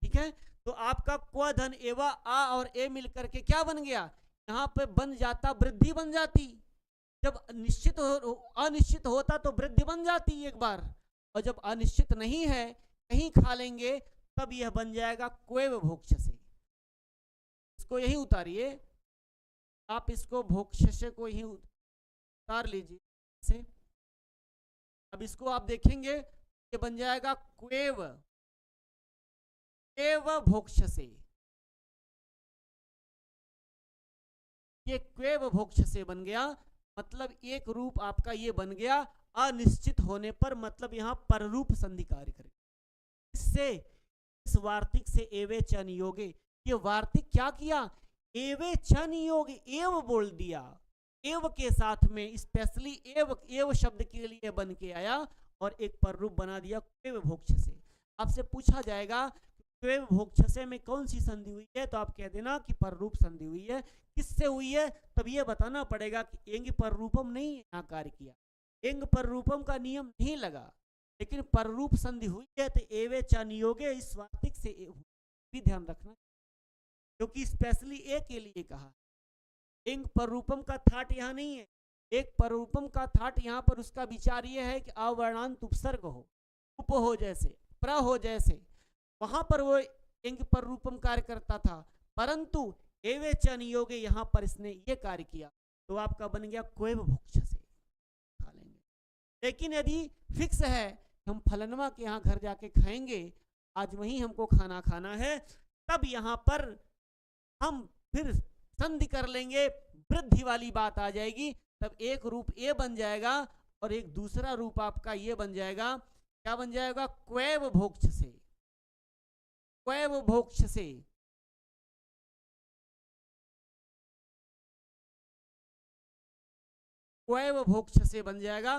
ठीक है। तो आपका क्व धन एवा आ और ए मिलकर के क्या बन गया? यहाँ पे बन जाता वृद्धि बन जाती, जब निश्चित हो अनिश्चित होता तो वृद्धि बन जाती एक बार, और जब अनिश्चित नहीं है कहीं खा लेंगे तब यह बन जाएगा क्वेव भोक्ष से। इसको यही उतारिए आप, इसको भोक्ष को यही उतार लीजिए से। अब इसको आप देखेंगे ये बन जाएगा क्वेव, क्वेव भोक्ष से। ये क्वेव भोक्ष से बन गया, मतलब एक रूप आपका ये बन गया अनिश्चित होने पर, मतलब यहां पररूप संधि कार्य करे। इससे इस वार्तिक से एवे च नियोगे, ये वार्तिक क्या किया, एवे च नियोग, एव बोल दिया, एव के साथ में स्पेशली एव शब्द के लिए बन के आया और एक पररूप बना दिया क्वेव भोक्ष से। आपसे पूछा जाएगा क्वेव भोक्ष से में कौन सी संधि हुई है, तो आप कह देना कि पररूप संधि हुई है। किससे हुई है, तब ये बताना पड़ेगा कि एंग पररूपम नहीं यहाँ कार्य किया, एंग पररूपम का नियम नहीं लगा, लेकिन पररूप संधि हुई है तो एवे च नियोगे इस वार्तिक से भी ध्यान रखना, क्योंकि स्पेशली ए के लिए कहा। एंग पररूपम का थाट यहाँ नहीं है, एक पररूपम का थाट यहाँ पर उसका विचार ये है कि अवर्णांत उपसर्ग हो, उप हो जैसे, प्र हो जैसे, वहां पर वो एंग पररूपम कार्य करता था, परंतु एवे च नियोगे यहाँ पर इसने ये कार्य किया तो आपका बन गया क्वेव भोक्ष से खा लेंगे। लेकिन यदि फिक्स है हम फलनवा के यहाँ घर जाके खाएंगे, आज वहीं हमको खाना खाना है, तब यहाँ पर हम फिर संधि कर लेंगे, वृद्धि वाली बात आ जाएगी, तब एक रूप ए बन जाएगा और एक दूसरा रूप आपका ये बन जाएगा, क्या बन जाएगा, क्वेव भोक्ष से, क्वेव भोक्ष से। क्वेव भोक्ष से बन जाएगा,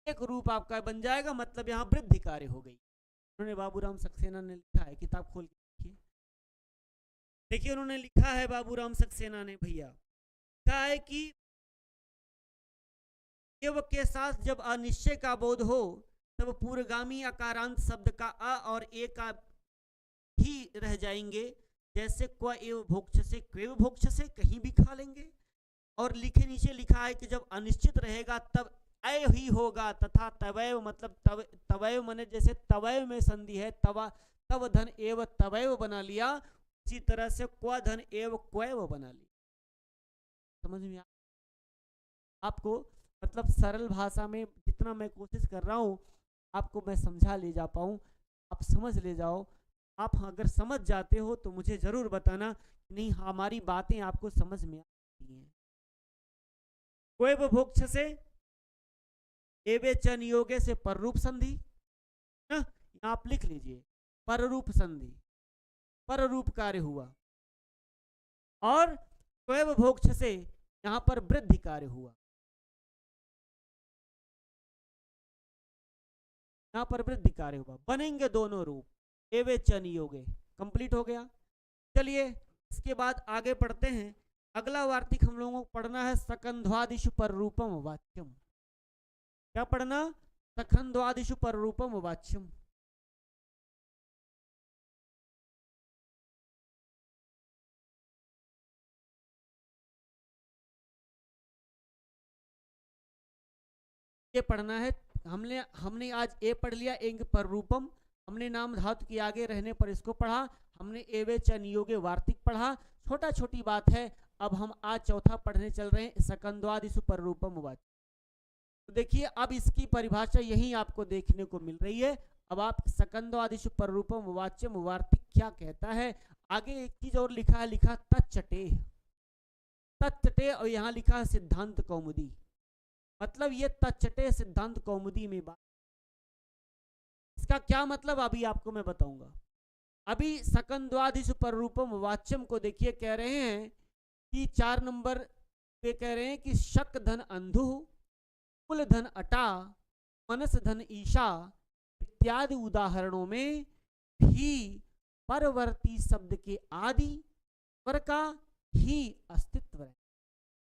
एक रूप आपका बन जाएगा, मतलब यहां वृद्धि कार्य हो गई। उन्होंने बाबूराम सक्सेना ने लिखा है, किताब खोल के देखिए, देखिए उन्होंने लिखा है बाबूराम सक्सेना ने भैया, लिखा है कि एव के साथ जब अनिश्चय का बोध हो तब पूर्वगामी अकारांत शब्द का अ और ए का ही रह जाएंगे, जैसे क्व एव भोक्ष से क्वेव भोक्ष से कहीं भी खा लेंगे। और लिखे नीचे लिखा है कि जब अनिश्चित रहेगा तब अय ही होगा, तथा तवैव मतलब तवैव माने जैसे तवैव में संधि है, तव धन एव तवैव बना लिया, इसी तरह से क्व धन एव क्वैव बना लिया। समझ में आपको, मतलब सरल भाषा में जितना मैं कोशिश कर रहा हूँ आपको मैं समझा ले जा पाऊँ, आप समझ ले जाओ। आप अगर समझ जाते हो तो मुझे जरूर बताना, नहीं हमारी बातें आपको समझ में आती हैं। क्वेव भोक्ष से एवे च नियोगे से पररूप संधि, यहाँ आप लिख लीजिए पररूप संधि, पररूप कार्य हुआ, और क्वेव भोक्ष से यहाँ पर वृद्धि कार्य हुआ, यहाँ पर वृद्धि कार्य हुआ, बनेंगे दोनों रूप एवे च नियोगे। कंप्लीट हो गया। चलिए इसके बाद आगे पढ़ते हैं। अगला वार्तिक हम लोगों को पढ़ना है सकंध्वादिषु पररूपम वाच्यम। क्या पढ़ना, सकंध्वादिषु पररूपम वाच्यम। ये पढ़ना है। हमने आज ए पढ़ लिया, एंग पररूपम, हमने नाम धातु के आगे रहने पर इसको पढ़ा, हमने एवे च नियोगे वार्तिक पढ़ा, छोटा छोटी बात है। अब हम आज चौथा पढ़ने चल रहे हैं सकंद्वादिषु पररूपम वाच्यम। तो देखिए अब इसकी परिभाषा यही आपको देखने को मिल रही है। अब आप सकंद्वादिषु पररूपम वाच्यम वार्तिक क्या कहता है, आगे एक चीज और लिखा है, लिखा तच्चटे, तच्चटे, और यहाँ लिखा है सिद्धांत कौमुदी, मतलब ये तच्चटे सिद्धांत कौमुदी में बात। इसका क्या मतलब अभी आपको मैं बताऊंगा। अभी सकंद्वादिषु पररूपम वाच्यम को देखिए, कह रहे हैं कि 4 नंबर पे कह रहे हैं कि शक धन अंधु, कुल धन अटा, मनस धन ईशा इत्यादि उदाहरणों में भी परवर्ती शब्द के आदि पर का ही अस्तित्व है।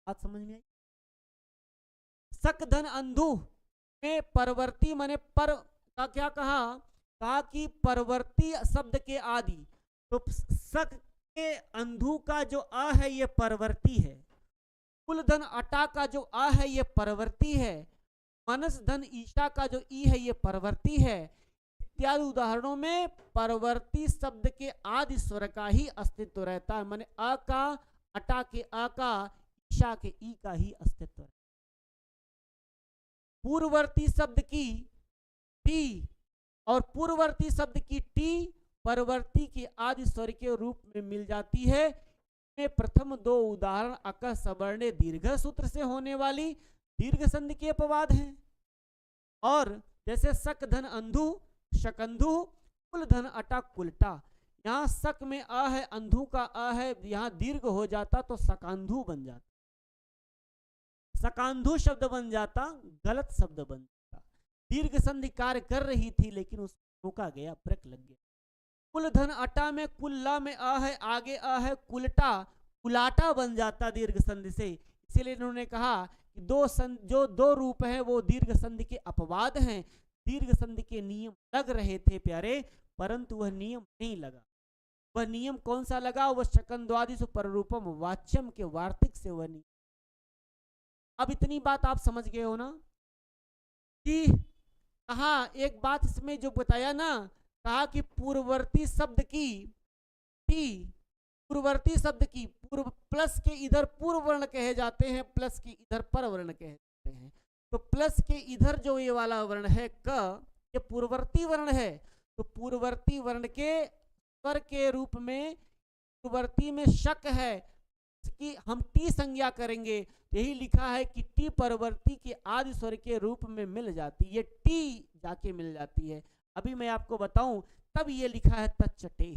बात समझ में आई। सक धन अंधु में परवर्ती माने पर का क्या कहा कि परवर्ती शब्द के आदि, तो सक के अंधु का जो आ है ये परवर्ती है, कुल धन अटा का जो आ है ये परवर्ती है, मनस धन ईशा का जो ई है ये परवर्ती है। इत्यादि उदाहरणों में परवर्ती शब्द के आदि स्वर का ही अस्तित्व रहता है, माने अ का, अटा के अ का, ईशा के ई का ही अस्तित्व है। पूर्ववर्ती शब्द की टी और पूर्ववर्ती शब्द की टी परवर्ती के आदि स्वर के रूप में मिल जाती है। में प्रथम दो उदाहरण अक सवर्णे दीर्घ सूत्र से होने वाली दीर्घ संधि के अपवाद हैं। और जैसे सक धन अंधु, शकंधु, कुल धन अटा कुलटा, यहाँ सक में अ है, अंधु का अ है, यहाँ दीर्घ हो जाता तो सकांधु बन जाता, सकांधु शब्द बन जाता, गलत शब्द बन जाता। दीर्घ संधि कार्य कर रही थी लेकिन उसको रोका गया, ब्रेक लग गया। कुल धन अटा में कुल्ला में अ है, आगे अ है, कुलटा कुलाटा बन जाता दीर्घ संधि से। इसीलिए इन्होंने कहा कि जो दो रूप हैं वो दीर्घ संधि के अपवाद हैं। दीर्घ संधि के नियम लग रहे थे प्यारे, परंतु वह नियम नहीं लगा। वह नियम कौन सा लगा? वह शकंद्वादिषु पररूपम वाच्यम के वार्तिक से वह नियम। अब इतनी बात आप समझ गए हो ना कि कहा, एक बात इसमें जो बताया ना, कहा कि पूर्ववर्ती शब्द की टी, पूर्ववर्ती शब्द की पूर्व प्लस के इधर पूर्व वर्ण कहे जाते हैं, प्लस के इधर पर वर्ण कहे जाते हैं। तो प्लस के इधर जो ये वाला वर्ण है क, ये पूर्ववर्ती वर्ण है। तो पूर्ववर्ती वर्ण के स्वर के रूप में पूर्ववर्ती में शक है कि हम टी संज्ञा करेंगे। यही लिखा है कि टी परवर्ती के आदि स्वर के रूप में मिल जाती है, टी जाके मिल जाती है। अभी मैं आपको बताऊं, तब ये लिखा है तच्चटे,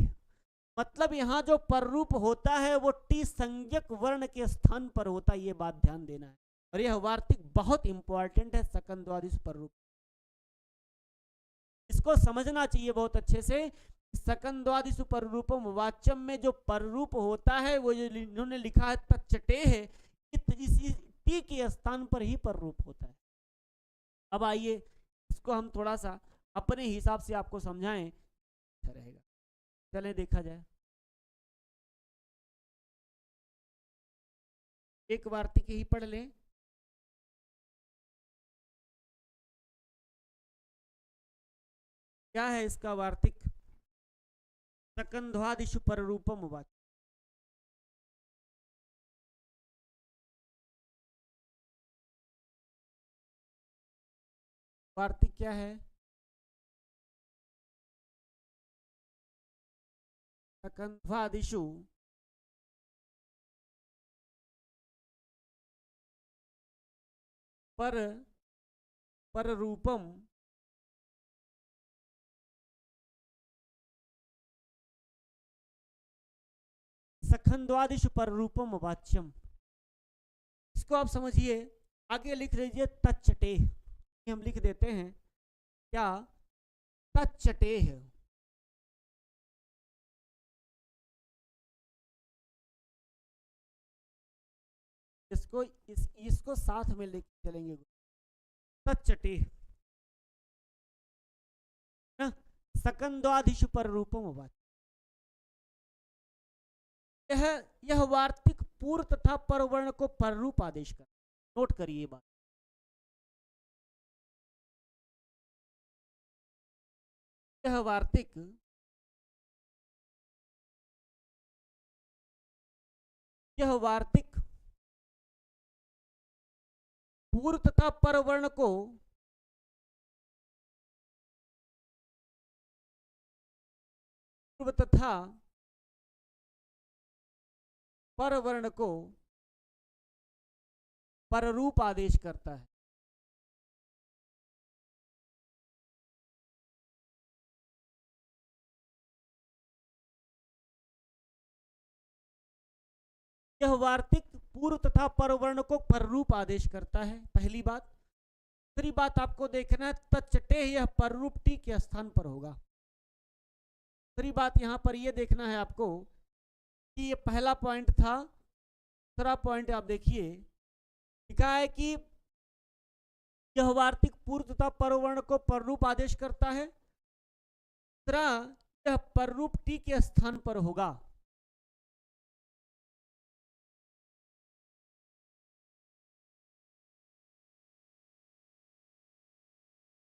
मतलब यहाँ जो पररूप होता है वो टी संज्ञक वर्ण के स्थान पर होता है, ये बात ध्यान देना है। और यह वार्तिक बहुत इंपॉर्टेंट है, सकंद्वादिषु पररूप, इसको समझना चाहिए बहुत अच्छे से। सकंद्वादिषु पररूपम वाच्यम में जो पररूप होता है वो इन्होंने लिखा है तच्चटे है, इस टी के स्थान पर ही पररूप होता है। अब आइए इसको हम थोड़ा सा अपने हिसाब से आपको समझाएं, अच्छा रहेगा। चलें देखा जाए। एक वार्तिक ही पढ़ लें। क्या है इसका वार्तिक? सकंध्वादिषु पररूपम वाच्यम। वार्तिक क्या है? सकंध्वादिषु पररूपम सकंध्वादिषु पररूपम वाच्यम। इसको आप समझिए, आगे लिख लीजिए तच्चटे, हम लिख देते हैं क्या? तच्चटे है। इसको साथ में लेके चलेंगे, तच्चटे ना, सकंद्वादिषु पररूपम वाच्यम। यह वार्तिक पूर्व तथा परवर्ण को पररूप आदेश कर, नोट करिए बात। यह वार्तिक पूर्व तथा परवर्ण को पूर्व तथा परवर्ण को पररूप आदेश करता है। यह वार्तिक पूर्व तथा परवर्ण को पररूप आदेश करता है, पहली बात। दूसरी बात आपको देखना है, तच्चटे यह पररूप टी के स्थान पर होगा। दूसरी बात यहां पर यह देखना है आपको कि ये पहला पॉइंट था। दूसरा पॉइंट आप देखिए, लिखा है कि यह वार्तिक पूर्व तथा परवर्ण को पररूप आदेश करता है। तीसरा, यह पररूप टी के स्थान पर होगा।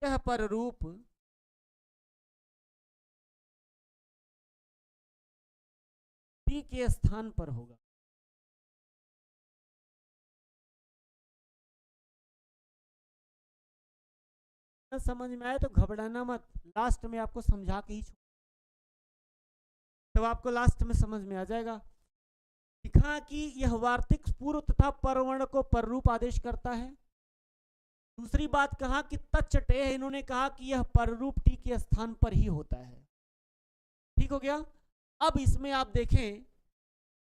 यह पर रूप टी के स्थान पर होगा। समझ में आए तो घबराना मत, लास्ट में आपको समझा के ही तब आपको लास्ट में समझ में आ जाएगा। लिखा कि यह वार्तिक पूर्व तथा परवर्ण को पररूप आदेश करता है। दूसरी बात कहा कि तच्चटे है, इन्होंने कहा कि यह पररूप टी के स्थान पर ही होता है। ठीक हो गया। अब इसमें आप देखें,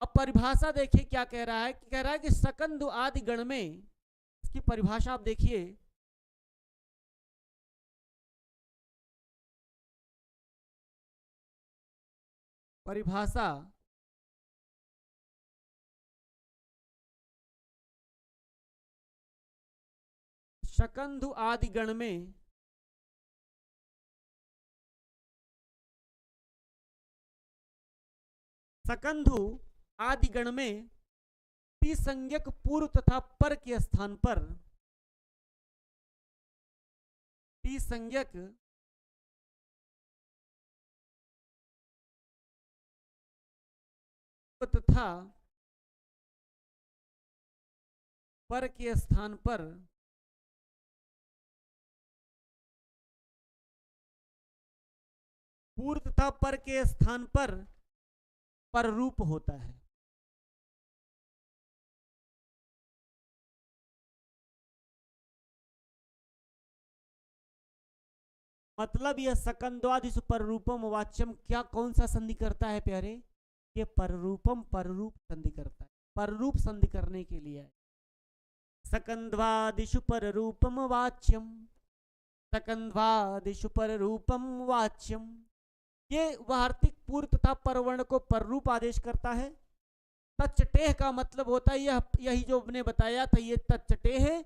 अब परिभाषा देखिए क्या कह रहा है। कह रहा है कि सकंद आदि गण में, इसकी परिभाषा आप देखिए, परिभाषा शकंधु आदि गण में सकंधु आदि गण में टी संज्ञक पूर्व तथा पर के स्थान पर टी संज्ञक तथा पर के स्थान पर पूर्व तथा पर के स्थान पर पररूप होता है। मतलब यह सकंद्वादिशु पररूपम वाच्यम क्या कौन सा संधि करता है प्यारे? ये पररूपम पररूप संधि करता है। पररूप संधि करने के लिए सकंद्वादिशु पररूपम वाच्यम, सकंद्वादिशु पररूपम वाच्यम, ये वार्तिक पूर्व तथा परवर्ण को पररूप आदेश करता है। तच्चटेह का मतलब होता है यह, यही जो हमने बताया था, ये तच्चटेह है।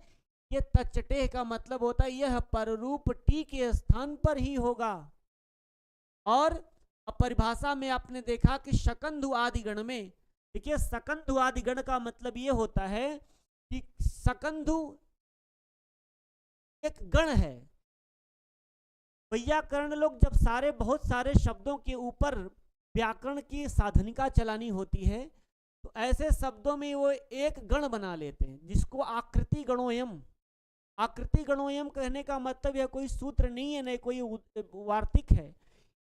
ये तच्चटेह का मतलब होता है यह पररूप टी के स्थान पर ही होगा। और परिभाषा में आपने देखा कि शकंधु आदि गण में, देखिए सकंधु आदि गण का मतलब ये होता है कि सकंधु एक गण है। वैयाकरण लोग जब सारे बहुत सारे शब्दों के ऊपर व्याकरण की साधनिका चलानी होती है तो ऐसे शब्दों में वो एक गण बना लेते हैं जिसको आकृति गणोयम, आकृति गणोयम कहने का मतलब यह कोई सूत्र नहीं है, नहीं कोई वार्तिक है।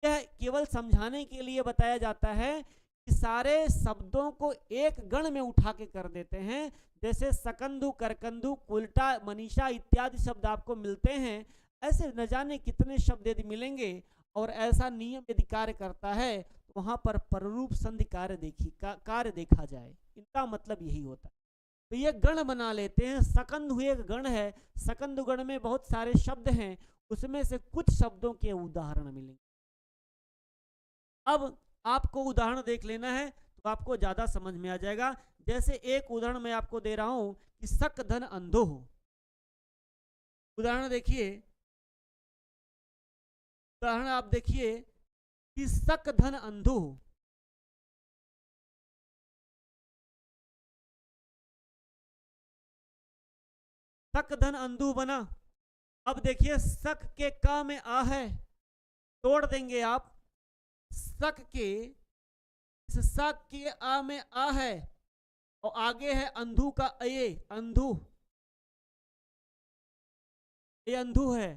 यह केवल समझाने के लिए बताया जाता है कि सारे शब्दों को एक गण में उठा के कर देते हैं। जैसे सकंधु, करकंधु, कुलटा, मनीषा इत्यादि शब्द आपको मिलते हैं, ऐसे न जाने कितने शब्द यदि मिलेंगे और ऐसा नियम यदि कार्य करता है तो वहां पर पररूप संधि कार्य देखा जाए। इनका मतलब यही होता है। तो ये गण बना लेते हैं। सकंधु एक गण है, सकंधु गण में बहुत सारे शब्द हैं, उसमें से कुछ शब्दों के उदाहरण मिलेंगे। अब आपको उदाहरण देख लेना है तो आपको ज्यादा समझ में आ जाएगा। जैसे एक उदाहरण मैं आपको दे रहा हूं कि सक धन अंधो हो। उदाहरण देखिए, उदाहरण आप देखिए कि सक धन अंधो हो। सक धन अंधु बना। अब देखिए सक के का में आ है, तोड़ देंगे आप। सक के, सक के आ में आ है और आगे है अंधु का ए, अंधु, ये अंधु है।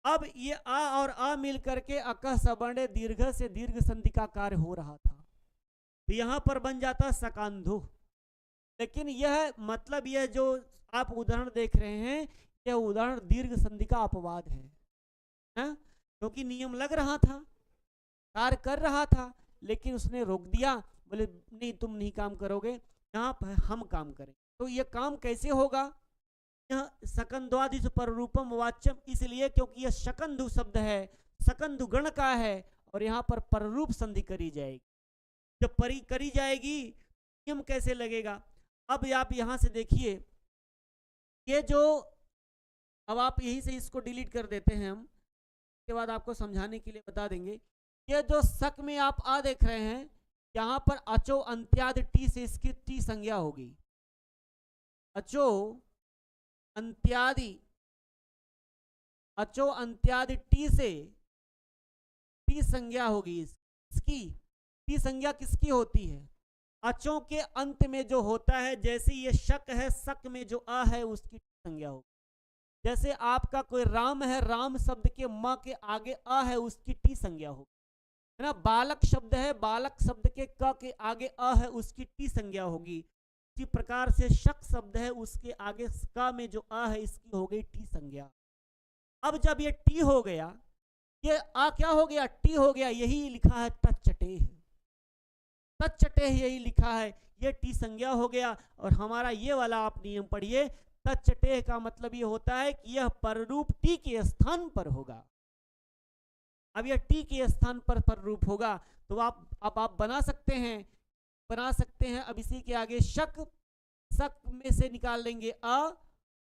अब ये आ और आ मिल करके अकह सबंडे दीर्घ से दीर्घ संधि का कार्य हो रहा था, तो यहां पर बन जाता सकांधु। लेकिन यह मतलब यह जो आप उदाहरण देख रहे हैं, यह उदाहरण दीर्घ संधि का अपवाद है, क्योंकि नियम लग रहा था, कार्य कर रहा था, लेकिन उसने रोक दिया, बोले नहीं तुम नहीं काम करोगे, यहाँ पर हम काम करें। तो यह काम कैसे होगा? यह सकंद्वादिश पररूपम वाच्यम, इसलिए क्योंकि यह शकंधु शब्द है, सकंधु गण का है, और यहाँ पर पररूप संधि करी जाएगी। जब परी करी जाएगी नियम कैसे लगेगा? अब आप यहां से देखिए, ये जो, अब आप यहीं से इसको डिलीट कर देते हैं हम, उसके बाद आपको समझाने के लिए बता देंगे। ये जो सक में आप आ देख रहे हैं, यहां पर अचो अंत्यादि टी से इसकी टी संज्ञा होगी। अचो अंत्यादि अचो अंत्यादि टी से टी संज्ञा होगी इसकी। टी संज्ञा किसकी होती है? अचों के अंत में जो होता है, जैसे ये शक है, शक में जो आ है उसकी संज्ञा होगी। जैसे आपका कोई राम है, राम शब्द के म के आगे आ है, उसकी टी संज्ञा होगी, है ना। बालक शब्द है, बालक शब्द के क के आगे अ है, उसकी टी संज्ञा होगी। इसी प्रकार से शक शब्द है, उसके आगे क में जो आ है, इसकी हो गई टी संज्ञा। अब जब ये टी हो गया, ये आ क्या हो गया? टी हो गया। यही लिखा है तच्चटे, तच्चटे यही लिखा है, ये टी संज्ञा हो गया। और हमारा ये वाला आप नियम पढ़िए, तच्चटे का मतलब ये होता है कि यह पररूप टी के स्थान पर होगा। अब यह टी के स्थान पर पररूप होगा, तो आप बना सकते हैं। अब इसी के आगे शक, शक में से निकाल लेंगे अ,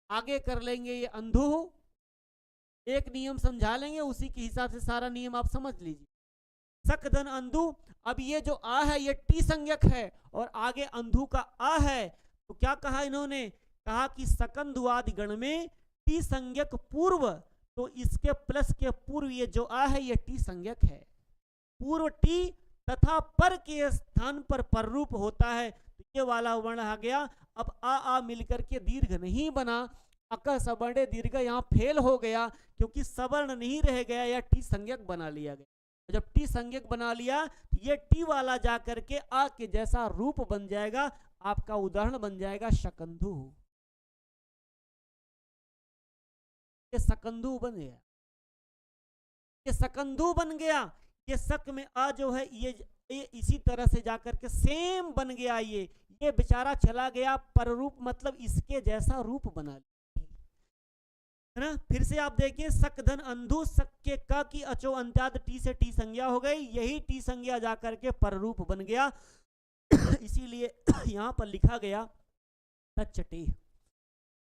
आगे कर लेंगे ये अंधु, एक नियम समझा लेंगे, उसी के हिसाब से सारा नियम आप समझ लीजिए। शक धन अंधु। अब ये जो आ है ये टी संज्ञक है और आगे अंधु का आ है, तो क्या कहा इन्होंने? कहा कि सकंधुवादि गण में टी संज्ञक पूर्व, तो इसके प्लस के पूर्व ये जो आ है ये टी संज्ञक है। पूर्व टी तथा पर के स्थान पर पररूप होता है, तो ये वाला वर्ण आ गया। अब आ मिलकर के दीर्घ नहीं बना, अक सवर्ण दीर्घ यहाँ फेल हो गया, क्योंकि सवर्ण नहीं रह गया, या टी संज्ञक बना लिया गया। जब टी संज्ञक बना लिया, तो ये टी वाला जा करके आ के जैसा रूप बन जाएगा, आपका उदाहरण बन जाएगा शकंधु। ये सकंधु बन गया, ये सकंधु बन गया। ये शक में आ जो है ये इसी तरह से जाकर के सेम बन गया। ये बेचारा चला गया पररूप, मतलब इसके जैसा रूप बना लिया, है ना। फिर से आप देखिए, शक धन अंधु, शक के क की अचो अंत्याद टी से टी संज्ञा हो गई, यही टी संज्ञा जाकर के पररूप बन गया। इसीलिए यहां पर लिखा गया तच्चटे,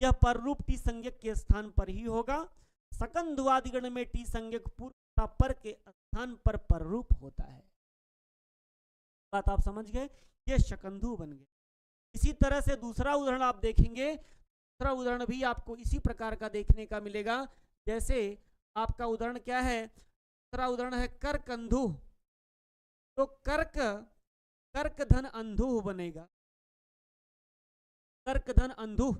यह पररूप टी संज्ञक के स्थान पर ही होगा। सकंधुवादिगण में टी संज्ञक पूर्व पर के स्थान पर पररूप होता है। बात आप समझ गए, ये शकंधु बन गए। इसी तरह से दूसरा उदाहरण आप देखेंगे, दूसरा उदाहरण भी आपको इसी प्रकार का देखने का मिलेगा। जैसे आपका उदाहरण क्या है? दूसरा उदाहरण है करकंधु, तो कर्क धन अंधु बनेगा, कर्क धन अंधु।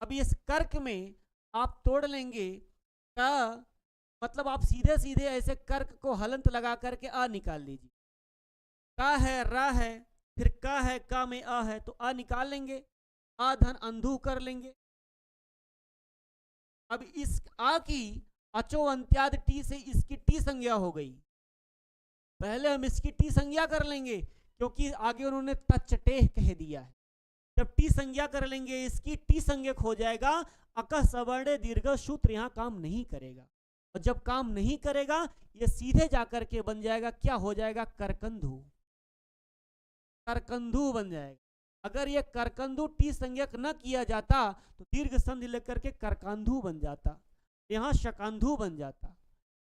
अब इस कर्क में आप तोड़ लेंगे का, मतलब आप सीधे सीधे ऐसे कर्क को हलंत लगा करके आ निकाल लीजिए। का है, रा है, फिर का है, का में आ है, तो आ निकाल लेंगे, आ धन अंधु कर लेंगे। अब इस आ की अचो अंत्याद टी से इसकी टी संज्ञा हो गई। पहले हम इसकी टी संज्ञा कर लेंगे, क्योंकि आगे उन्होंने तच्चटे कह दिया है। जब टी संज्ञा कर लेंगे, इसकी टी संज्ञक हो जाएगा। अक सवर्ण दीर्घ सूत्र यहां काम नहीं करेगा, और जब काम नहीं करेगा, ये सीधे जाकर के बन जाएगा, क्या हो जाएगा? करकंधु, करकंधु बन जाएगा। अगर ये करकंधु टी संज्ञक न किया जाता, तो दीर्घ संधि लेकर के करकांधु बन जाता, यहां शकांधु बन जाता,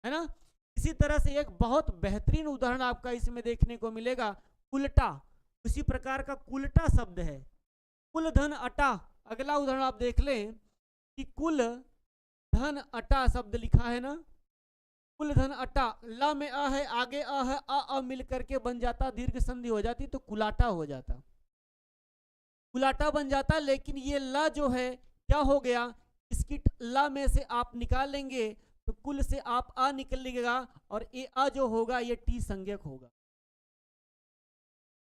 है ना। इसी तरह से एक बहुत बेहतरीन उदाहरण आपका इसमें देखने को मिलेगा, कुलटा। उसी प्रकार का कुलटा शब्द है, कुल धन अटा। अगला उदाहरण आप देख लें कि कुल धन अटा शब्द लिखा है ना, कुल धन अटा, ला में आ है, आगे आ है, आ मिल करके बन जाता, दीर्घ संधि हो जाती, तो कुलाटा हो जाता, कुलाटा बन जाता। लेकिन ये ला जो है क्या हो गया? इसकी ला में से आप निकाल लेंगे, तो कुल से आप आ निकलेगा, और ये आ जो होगा ये टी संज्ञक होगा,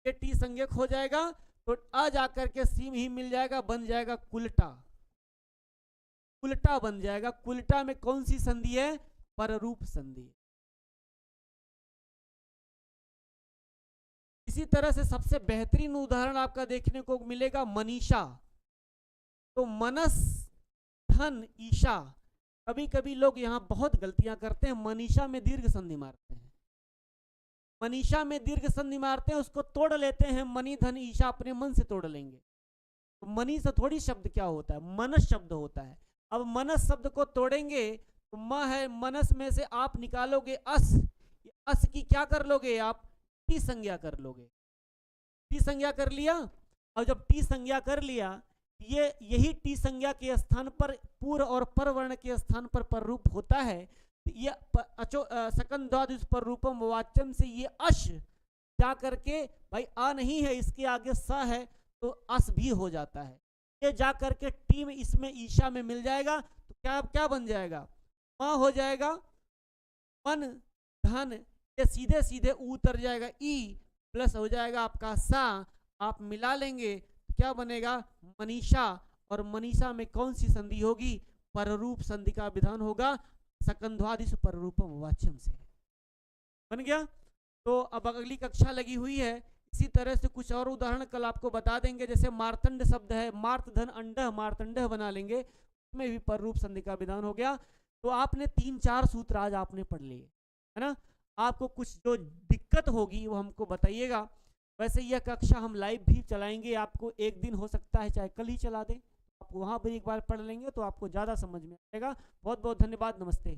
ये टी संज्ञक हो जाएगा। तो आ जाकर के सीम ही मिल जाएगा, बन जाएगा कुलटा, कुलटा बन जाएगा। कुलटा में कौन सी संधि है? पररूप संधि। इसी तरह से सबसे बेहतरीन उदाहरण आपका देखने को मिलेगा मनीषा। तो मनस धन ईशा, कभी कभी लोग यहां बहुत गलतियां करते हैं, मनीषा में दीर्घ संधि मारते हैं, मनीषा में दीर्घ संधि मारते हैं, उसको तोड़ लेते हैं, मनी धन ईशा अपने मन से तोड़ लेंगे। तो मनी से थोड़ी शब्द क्या होता है? मनस शब्द होता है। अब मनस शब्द को तोड़ेंगे, तो म है, मनस में से आप निकालोगे अस, अस की क्या कर लोगे आप? टी संज्ञा कर लोगे, टी संज्ञा कर लिया। और जब टी संज्ञा कर लिया, यही टी संज्ञा के स्थान पर पूर्व और पर वर्ण के स्थान पर पररूप होता है। तो ये सकंद्वादिश पररूपम वाच्यम से ये अश जा करके भाई अ नहीं है, इसके आगे स है तो अस भी हो जाता है। ये जा करके टी में इसमें ईशा में मिल जाएगा तो क्या क्या बन जाएगा, म हो जाएगा, मन धन, ये सीधे सीधे उतर जाएगा, ई प्लस हो जाएगा आपका सा, आप मिला लेंगे क्या बनेगा, मनीषा। और मनीषा में कौन सी संधि होगी, पररूप संधि का विधान होगा सकंध्वादिश पररूपम वाच्यम से। बन गया। तो अब अगली कक्षा लगी हुई है, इसी तरह से कुछ और उदाहरण कल आपको बता देंगे। जैसे मार्तंड शब्द है, मार्त धन अंडह, मार्तंडह बना लेंगे, उसमें भी पररूप संधि का विधान हो गया। तो आपने 3-4 सूत्र आज आपने पढ़ लिए, है ना। आपको कुछ जो दिक्कत होगी वो हमको बताइएगा। वैसे यह कक्षा हम लाइव भी चलाएंगे, आपको एक दिन हो सकता है चाहे कल ही चला दें, आप वहाँ पर एक बार पढ़ लेंगे तो आपको ज़्यादा समझ में आएगा। बहुत बहुत धन्यवाद, नमस्ते।